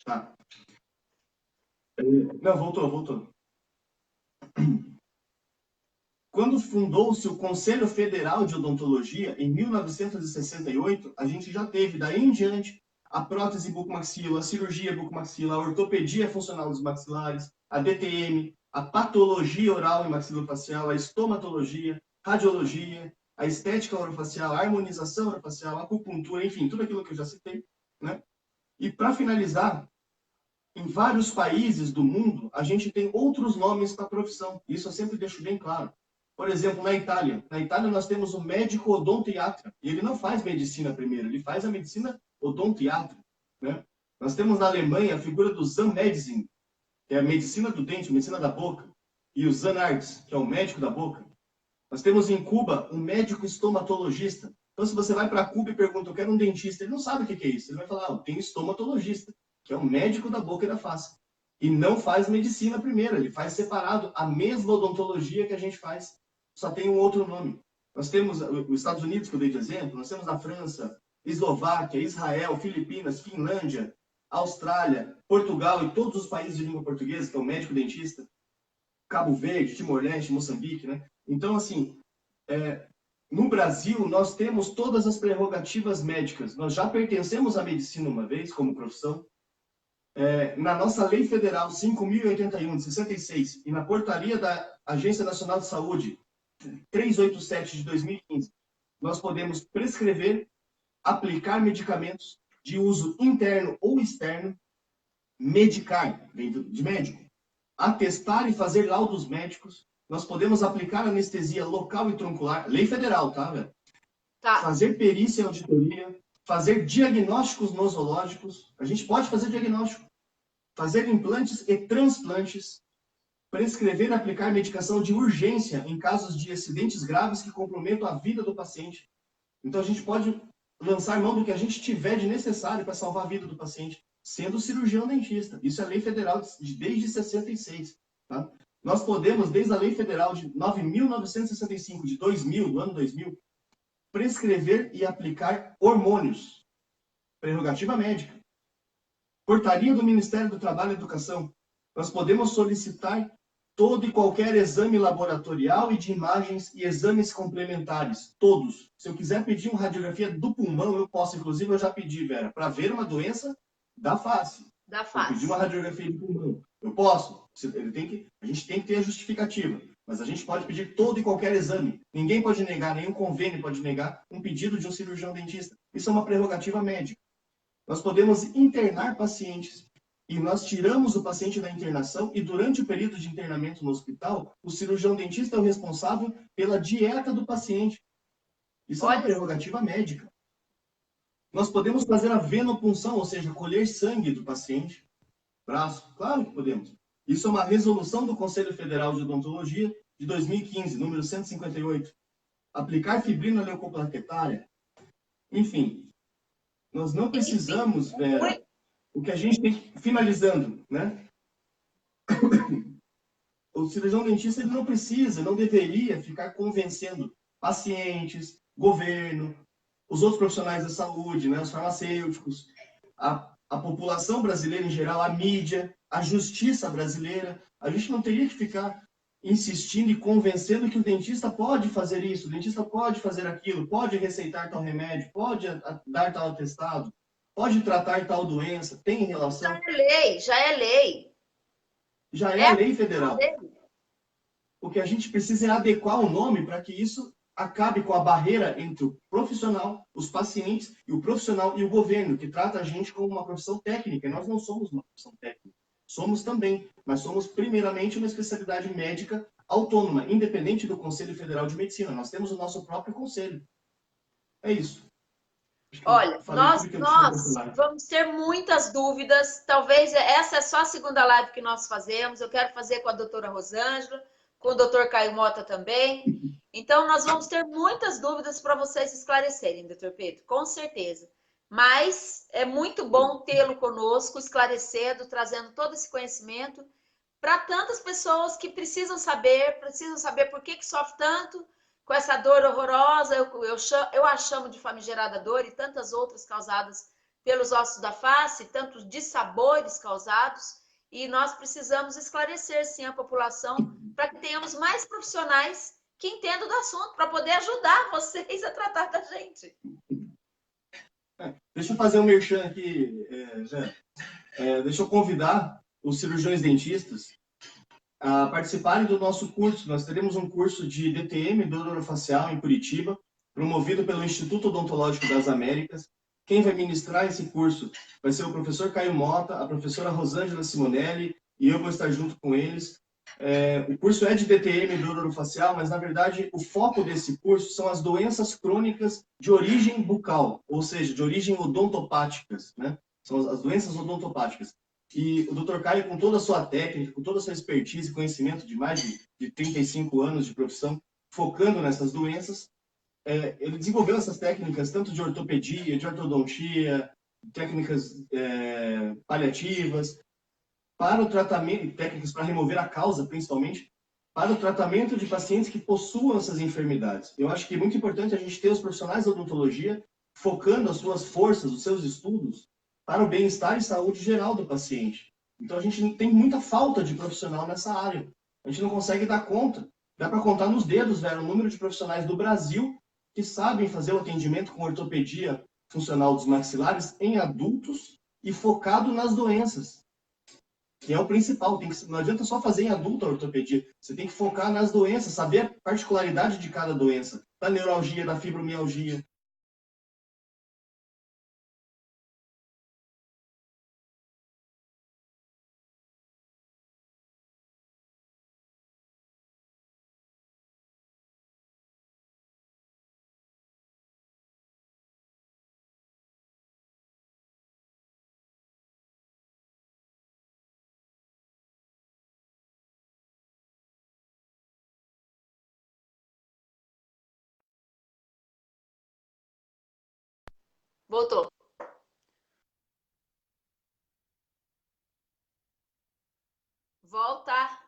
Tá. Não, voltou. Quando fundou-se o Conselho Federal de Odontologia, em 1968, a gente já teve, daí em diante, a prótese bucomaxila, a cirurgia bucomaxila, a ortopedia funcional dos maxilares, a DTM, a patologia oral e maxilofacial, a estomatologia, radiologia, a estética orofacial, a harmonização orofacial, a acupuntura, enfim, tudo aquilo que eu já citei, né? E para finalizar, em vários países do mundo, a gente tem outros nomes para a profissão. Isso eu sempre deixo bem claro. Por exemplo, na Itália. Na Itália nós temos o médico odontiatra. E ele não faz medicina primeiro, ele faz a medicina odontiatra, né? Nós temos na Alemanha a figura do Zahnmedizin, que é a medicina do dente, a medicina da boca. E o Zahnarzt, que é o médico da boca. Nós temos em Cuba um médico estomatologista. Então, se você vai para Cuba e pergunta, eu quero um dentista, ele não sabe o que é isso. Ele vai falar, tem estomatologista, que é o médico da boca e da face. E não faz medicina primeiro, ele faz separado a mesma odontologia que a gente faz, só tem um outro nome. Nós temos os Estados Unidos, que eu dei de exemplo, nós temos a França, Eslováquia, Israel, Filipinas, Finlândia, Austrália, Portugal e todos os países de língua portuguesa, que é o médico dentista, Cabo Verde, Timor-Leste, Moçambique, né? Então, assim, no Brasil, nós temos todas as prerrogativas médicas. Nós já pertencemos à medicina uma vez, como profissão. Na nossa Lei Federal 5.081, de 66, e na portaria da Agência Nacional de Saúde 387, de 2015, nós podemos prescrever, aplicar medicamentos de uso interno ou externo, medicar, vem de médico, atestar e fazer laudos médicos. Nós podemos aplicar anestesia local e troncular, lei federal, tá, velho? Tá. Fazer perícia e auditoria, fazer diagnósticos nosológicos. A gente pode fazer diagnóstico. fazer implantes e transplantes, prescrever e aplicar medicação de urgência em casos de acidentes graves que comprometam a vida do paciente. Então, a gente pode lançar mão do que a gente tiver de necessário para salvar a vida do paciente, sendo cirurgião dentista. Isso é lei federal desde 66. Tá? Nós podemos, desde a lei federal de 9.965, de 2000, do ano 2000, prescrever e aplicar hormônios. Prerrogativa médica. Portaria do Ministério do Trabalho e Educação. Nós podemos solicitar todo e qualquer exame laboratorial e de imagens e exames complementares. Todos. Se eu quiser pedir uma radiografia do pulmão, eu posso. Inclusive, eu já pedi, Vera, para ver uma doença da face. Da face. Eu pedi uma radiografia de pulmão. Eu posso. A gente tem que ter a justificativa. Mas a gente pode pedir todo e qualquer exame. Ninguém pode negar, nenhum convênio pode negar um pedido de um cirurgião dentista. Isso é uma prerrogativa médica. Nós podemos internar pacientes e nós tiramos o paciente da internação e durante o período de internamento no hospital, o cirurgião dentista é o responsável pela dieta do paciente. Isso é uma prerrogativa médica. Nós podemos fazer a venopunção, ou seja, colher sangue do paciente, braço. Claro que podemos. Isso é uma resolução do Conselho Federal de Odontologia de 2015, número 158. Aplicar fibrina leucoplaquetária. Enfim, nós não precisamos, Vera, o que a gente tem, finalizando, né? O cirurgião dentista ele não precisa, não deveria ficar convencendo pacientes, governo, os outros profissionais da saúde, né, os farmacêuticos, a população brasileira em geral, a mídia, a justiça brasileira. A gente não teria que ficar insistindo e convencendo que o dentista pode fazer isso, o dentista pode fazer aquilo, pode receitar tal remédio, pode dar tal atestado, pode tratar tal doença, tem relação. Já é lei, já é lei. Já é a lei federal. O que a gente precisa é adequar o nome para que isso acabe com a barreira entre o profissional, os pacientes, e o profissional e o governo, que trata a gente como uma profissão técnica. E nós não somos uma profissão técnica. Somos também, mas somos primeiramente uma especialidade médica autônoma, independente do Conselho Federal de Medicina. Nós temos o nosso próprio conselho. É isso. Olha, nós vamos ter muitas dúvidas. Talvez essa é só a segunda live que nós fazemos. Eu quero fazer com a doutora Rosângela, com o doutor Caio Mota também. Então, nós vamos ter muitas dúvidas para vocês esclarecerem, doutor Pedro, com certeza. Mas é muito bom tê-lo conosco, esclarecendo, trazendo todo esse conhecimento para tantas pessoas que precisam saber por que sofre tanto com essa dor horrorosa, eu a chamo de famigerada dor, e tantas outras causadas pelos ossos da face, tantos dissabores causados, e nós precisamos esclarecer, sim, a população para que tenhamos mais profissionais que entendam do assunto, para poder ajudar vocês a tratar da gente. Deixa eu fazer um merchan aqui, Zé. Deixa eu convidar os cirurgiões dentistas a participarem do nosso curso. Nós teremos um curso de DTM, dor orofacial, em Curitiba, promovido pelo Instituto Odontológico das Américas. Quem vai ministrar esse curso vai ser o professor Caio Mota, a professora Rosângela Simonelli, e eu vou estar junto com eles. O curso é de DTM, dor orofacial, mas, na verdade, o foco desse curso são as doenças crônicas de origem bucal, ou seja, de origem odontopáticas, né? São as doenças odontopáticas. E o Dr. Caio, com toda a sua técnica, com toda a sua expertise e conhecimento de mais de 35 anos de profissão, focando nessas doenças, ele desenvolveu essas técnicas tanto de ortopedia, de ortodontia, técnicas paliativas, para o tratamento, técnicas para remover a causa, principalmente, para o tratamento de pacientes que possuam essas enfermidades. Eu acho que é muito importante a gente ter os profissionais da odontologia focando as suas forças, os seus estudos, para o bem-estar e saúde geral do paciente. Então, a gente tem muita falta de profissional nessa área. A gente não consegue dar conta. Dá para contar nos dedos, velho, o número de profissionais do Brasil que sabem fazer o atendimento com ortopedia funcional dos maxilares em adultos e focado nas doenças, que é o principal. Não adianta só fazer em adulto a ortopedia. Você tem que focar nas doenças, saber a particularidade de cada doença, da neuralgia, da fibromialgia. Voltou. Volta.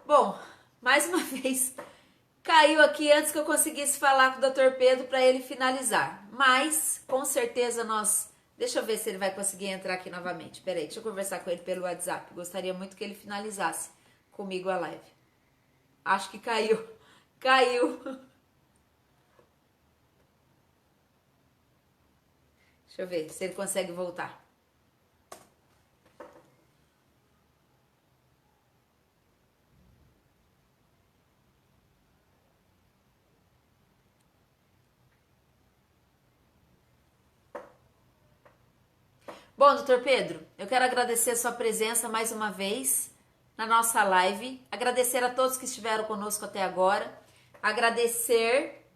Bom, mais uma vez caiu aqui antes que eu conseguisse falar com o Dr. Pedro para ele finalizar. Mas, com certeza nós... Deixa eu ver se ele vai conseguir entrar aqui novamente. Peraí, deixa eu conversar com ele pelo WhatsApp. Gostaria muito que ele finalizasse comigo a live. Acho que caiu. Caiu. Deixa eu ver se ele consegue voltar. Bom, doutor Pedro, eu quero agradecer a sua presença mais uma vez na nossa live. Agradecer a todos que estiveram conosco até agora. Agradecer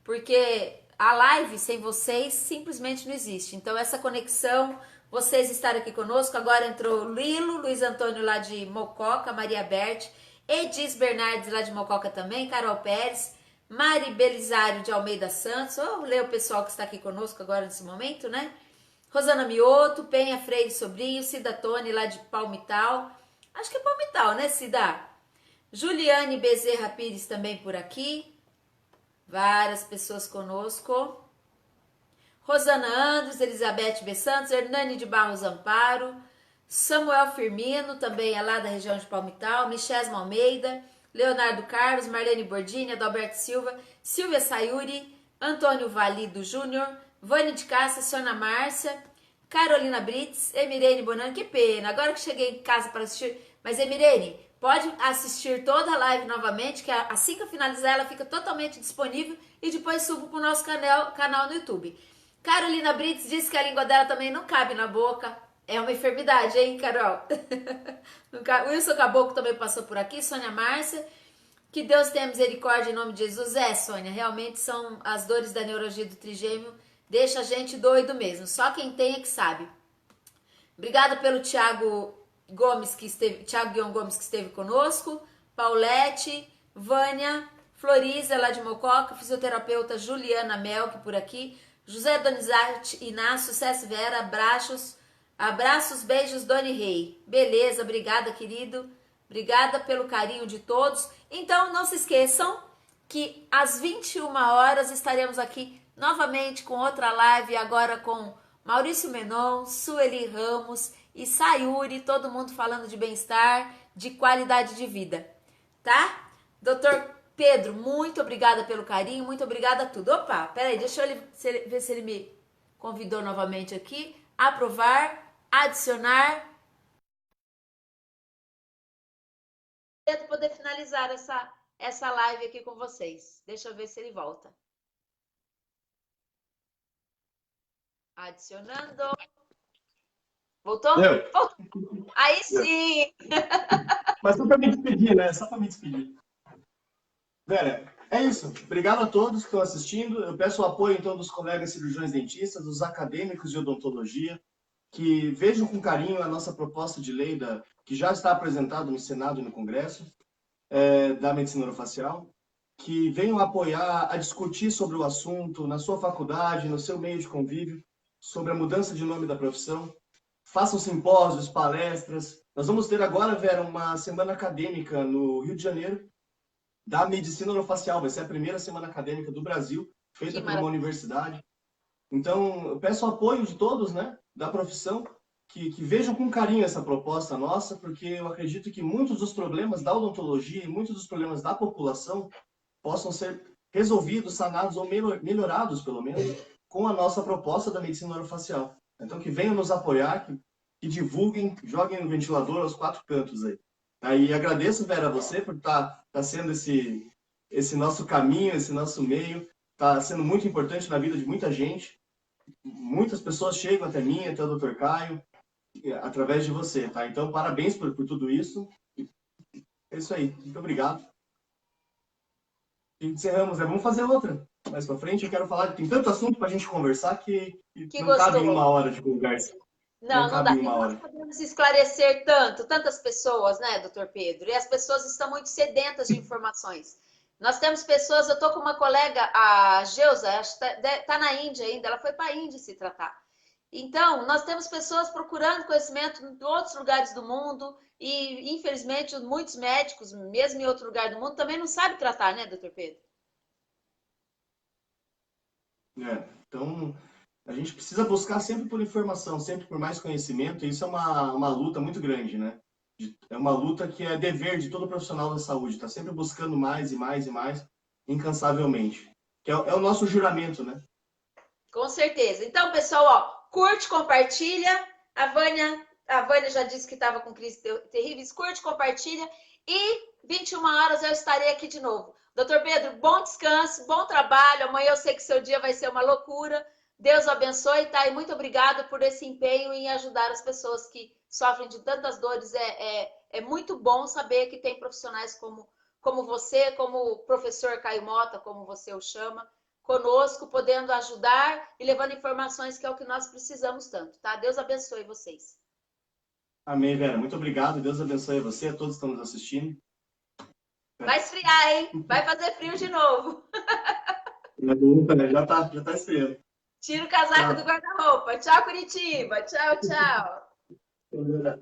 porque a live sem vocês simplesmente não existe. Então, essa conexão, vocês estarem aqui conosco. Agora entrou Lilo, Luiz Antônio lá de Mococa, Maria Berti, Edis Bernardes lá de Mococa também, Carol Pérez, Mari Belisário de Almeida Santos. Vou ler o pessoal que está aqui conosco agora nesse momento, né? Rosana Mioto, Penha Freire Sobrinho, Cida Tone lá de Palmital. Acho que é Palmital, né, Cida? Juliane Bezerra Pires também por aqui. Várias pessoas conosco. Rosana Andros, Elizabeth B. Santos, Hernani de Barros Amparo, Samuel Firmino, também é lá da região de Palmital, Michesma Almeida, Leonardo Carlos, Marlene Bordini, Adalberto Silva, Silvia Sayuri, Antônio Valido Júnior, Vânia de Cássia, Sônia Márcia, Carolina Brits, Emirene Bonano, que pena, agora que cheguei em casa para assistir, mas Emirene, pode assistir toda a live novamente, que assim que eu finalizar ela fica totalmente disponível e depois subo para o nosso canal no YouTube. Carolina Brits disse que a língua dela também não cabe na boca. É uma enfermidade, hein, Carol? Wilson Caboclo também passou por aqui, Sônia Márcia. Que Deus tenha misericórdia em nome de Jesus. É, Sônia, realmente são as dores da neurologia do trigêmeo, deixa a gente doido mesmo. Só quem tem é que sabe. Obrigada pelo Thiago Gomes, Thiago Guion Gomes que esteve conosco, Paulette, Vânia, Floriza lá de Mococa, fisioterapeuta Juliana Melk por aqui, José Donizarte Inácio, César Vera, abraços, beijos, Doni Rei. Beleza, obrigada, querido. Obrigada pelo carinho de todos. Então, não se esqueçam que às 21 horas estaremos aqui novamente com outra live, agora com Maurício Menon, Sueli Ramos e Sayuri, todo mundo falando de bem-estar, de qualidade de vida, tá? Doutor Pedro, muito obrigada pelo carinho, muito obrigada a tudo. Opa, peraí, deixa eu ver se ele me convidou novamente aqui. Aprovar, adicionar. Para poder finalizar essa live aqui com vocês. Deixa eu ver se ele volta. Adicionando. Voltou? Voltou. Aí sim! Mas só para me despedir, né? Só para me despedir. Vera, é isso. Obrigado a todos que estão assistindo. Eu peço o apoio, então, dos colegas cirurgiões dentistas, dos acadêmicos de odontologia, que vejam com carinho a nossa proposta de lei que já está apresentada no Senado e no Congresso, da medicina orofacial, que venham apoiar a discutir sobre o assunto na sua faculdade, no seu meio de convívio, sobre a mudança de nome da profissão. Façam simpósios, palestras. Nós vamos ter agora, Vera, uma semana acadêmica no Rio de Janeiro, da medicina orofacial. Vai ser a primeira semana acadêmica do Brasil, feita por uma universidade. Então, eu peço o apoio de todos, né, da profissão, que vejam com carinho essa proposta nossa, porque eu acredito que muitos dos problemas da odontologia e muitos dos problemas da população possam ser resolvidos, sanados ou melhorados, pelo menos, com a nossa proposta da medicina orofacial. Então, que venham nos apoiar, que divulguem, joguem no ventilador aos 4 cantos aí. E agradeço, Vera, a você por estar sendo esse nosso caminho, esse nosso meio. Está sendo muito importante na vida de muita gente. Muitas pessoas chegam até mim, até o Dr. Caio, através de você, tá? Então, parabéns por tudo isso. É isso aí. Muito obrigado. E encerramos, né? Vamos fazer outra. Mais pra frente, eu quero falar que tem tanto assunto pra gente conversar que não gostoso. cabe em 1 hora de conversa. Não Não dá. cabe em E uma nós hora. podemos esclarecer tantas pessoas, né, doutor Pedro? E as pessoas estão muito sedentas de informações. Nós temos pessoas, eu estou com uma colega, a Geusa, acho que está na Índia ainda, ela foi para a Índia se tratar. Então, nós temos pessoas procurando conhecimento em outros lugares do mundo e, infelizmente, muitos médicos, mesmo em outro lugar do mundo, também não sabem tratar, né, doutor Pedro? Então, a gente precisa buscar sempre por informação, sempre por mais conhecimento, e isso é uma luta muito grande, né? É uma luta que é dever de todo profissional da saúde, está sempre buscando mais e mais e mais, incansavelmente. Que é o nosso juramento, né? Com certeza. Então, pessoal, ó, curte, compartilha. A Vânia já disse que estava com crises terríveis. Curte, compartilha. E 21 horas eu estarei aqui de novo. Doutor Pedro, bom descanso, bom trabalho. Amanhã eu sei que seu dia vai ser uma loucura. Deus abençoe, tá? E muito obrigado por esse empenho em ajudar as pessoas que sofrem de tantas dores. É muito bom saber que tem profissionais como você, como o professor Caio Mota, como você o chama, conosco, podendo ajudar e levando informações que é o que nós precisamos tanto, tá? Deus abençoe vocês. Amém, Vera. Muito obrigado. Deus abençoe você, a todos que estão nos assistindo. Vai esfriar, hein? Vai fazer frio de novo. Já tá esfriando. Tira o casaco do Tchau. guarda-roupa. Tchau, Curitiba. Tchau, tchau.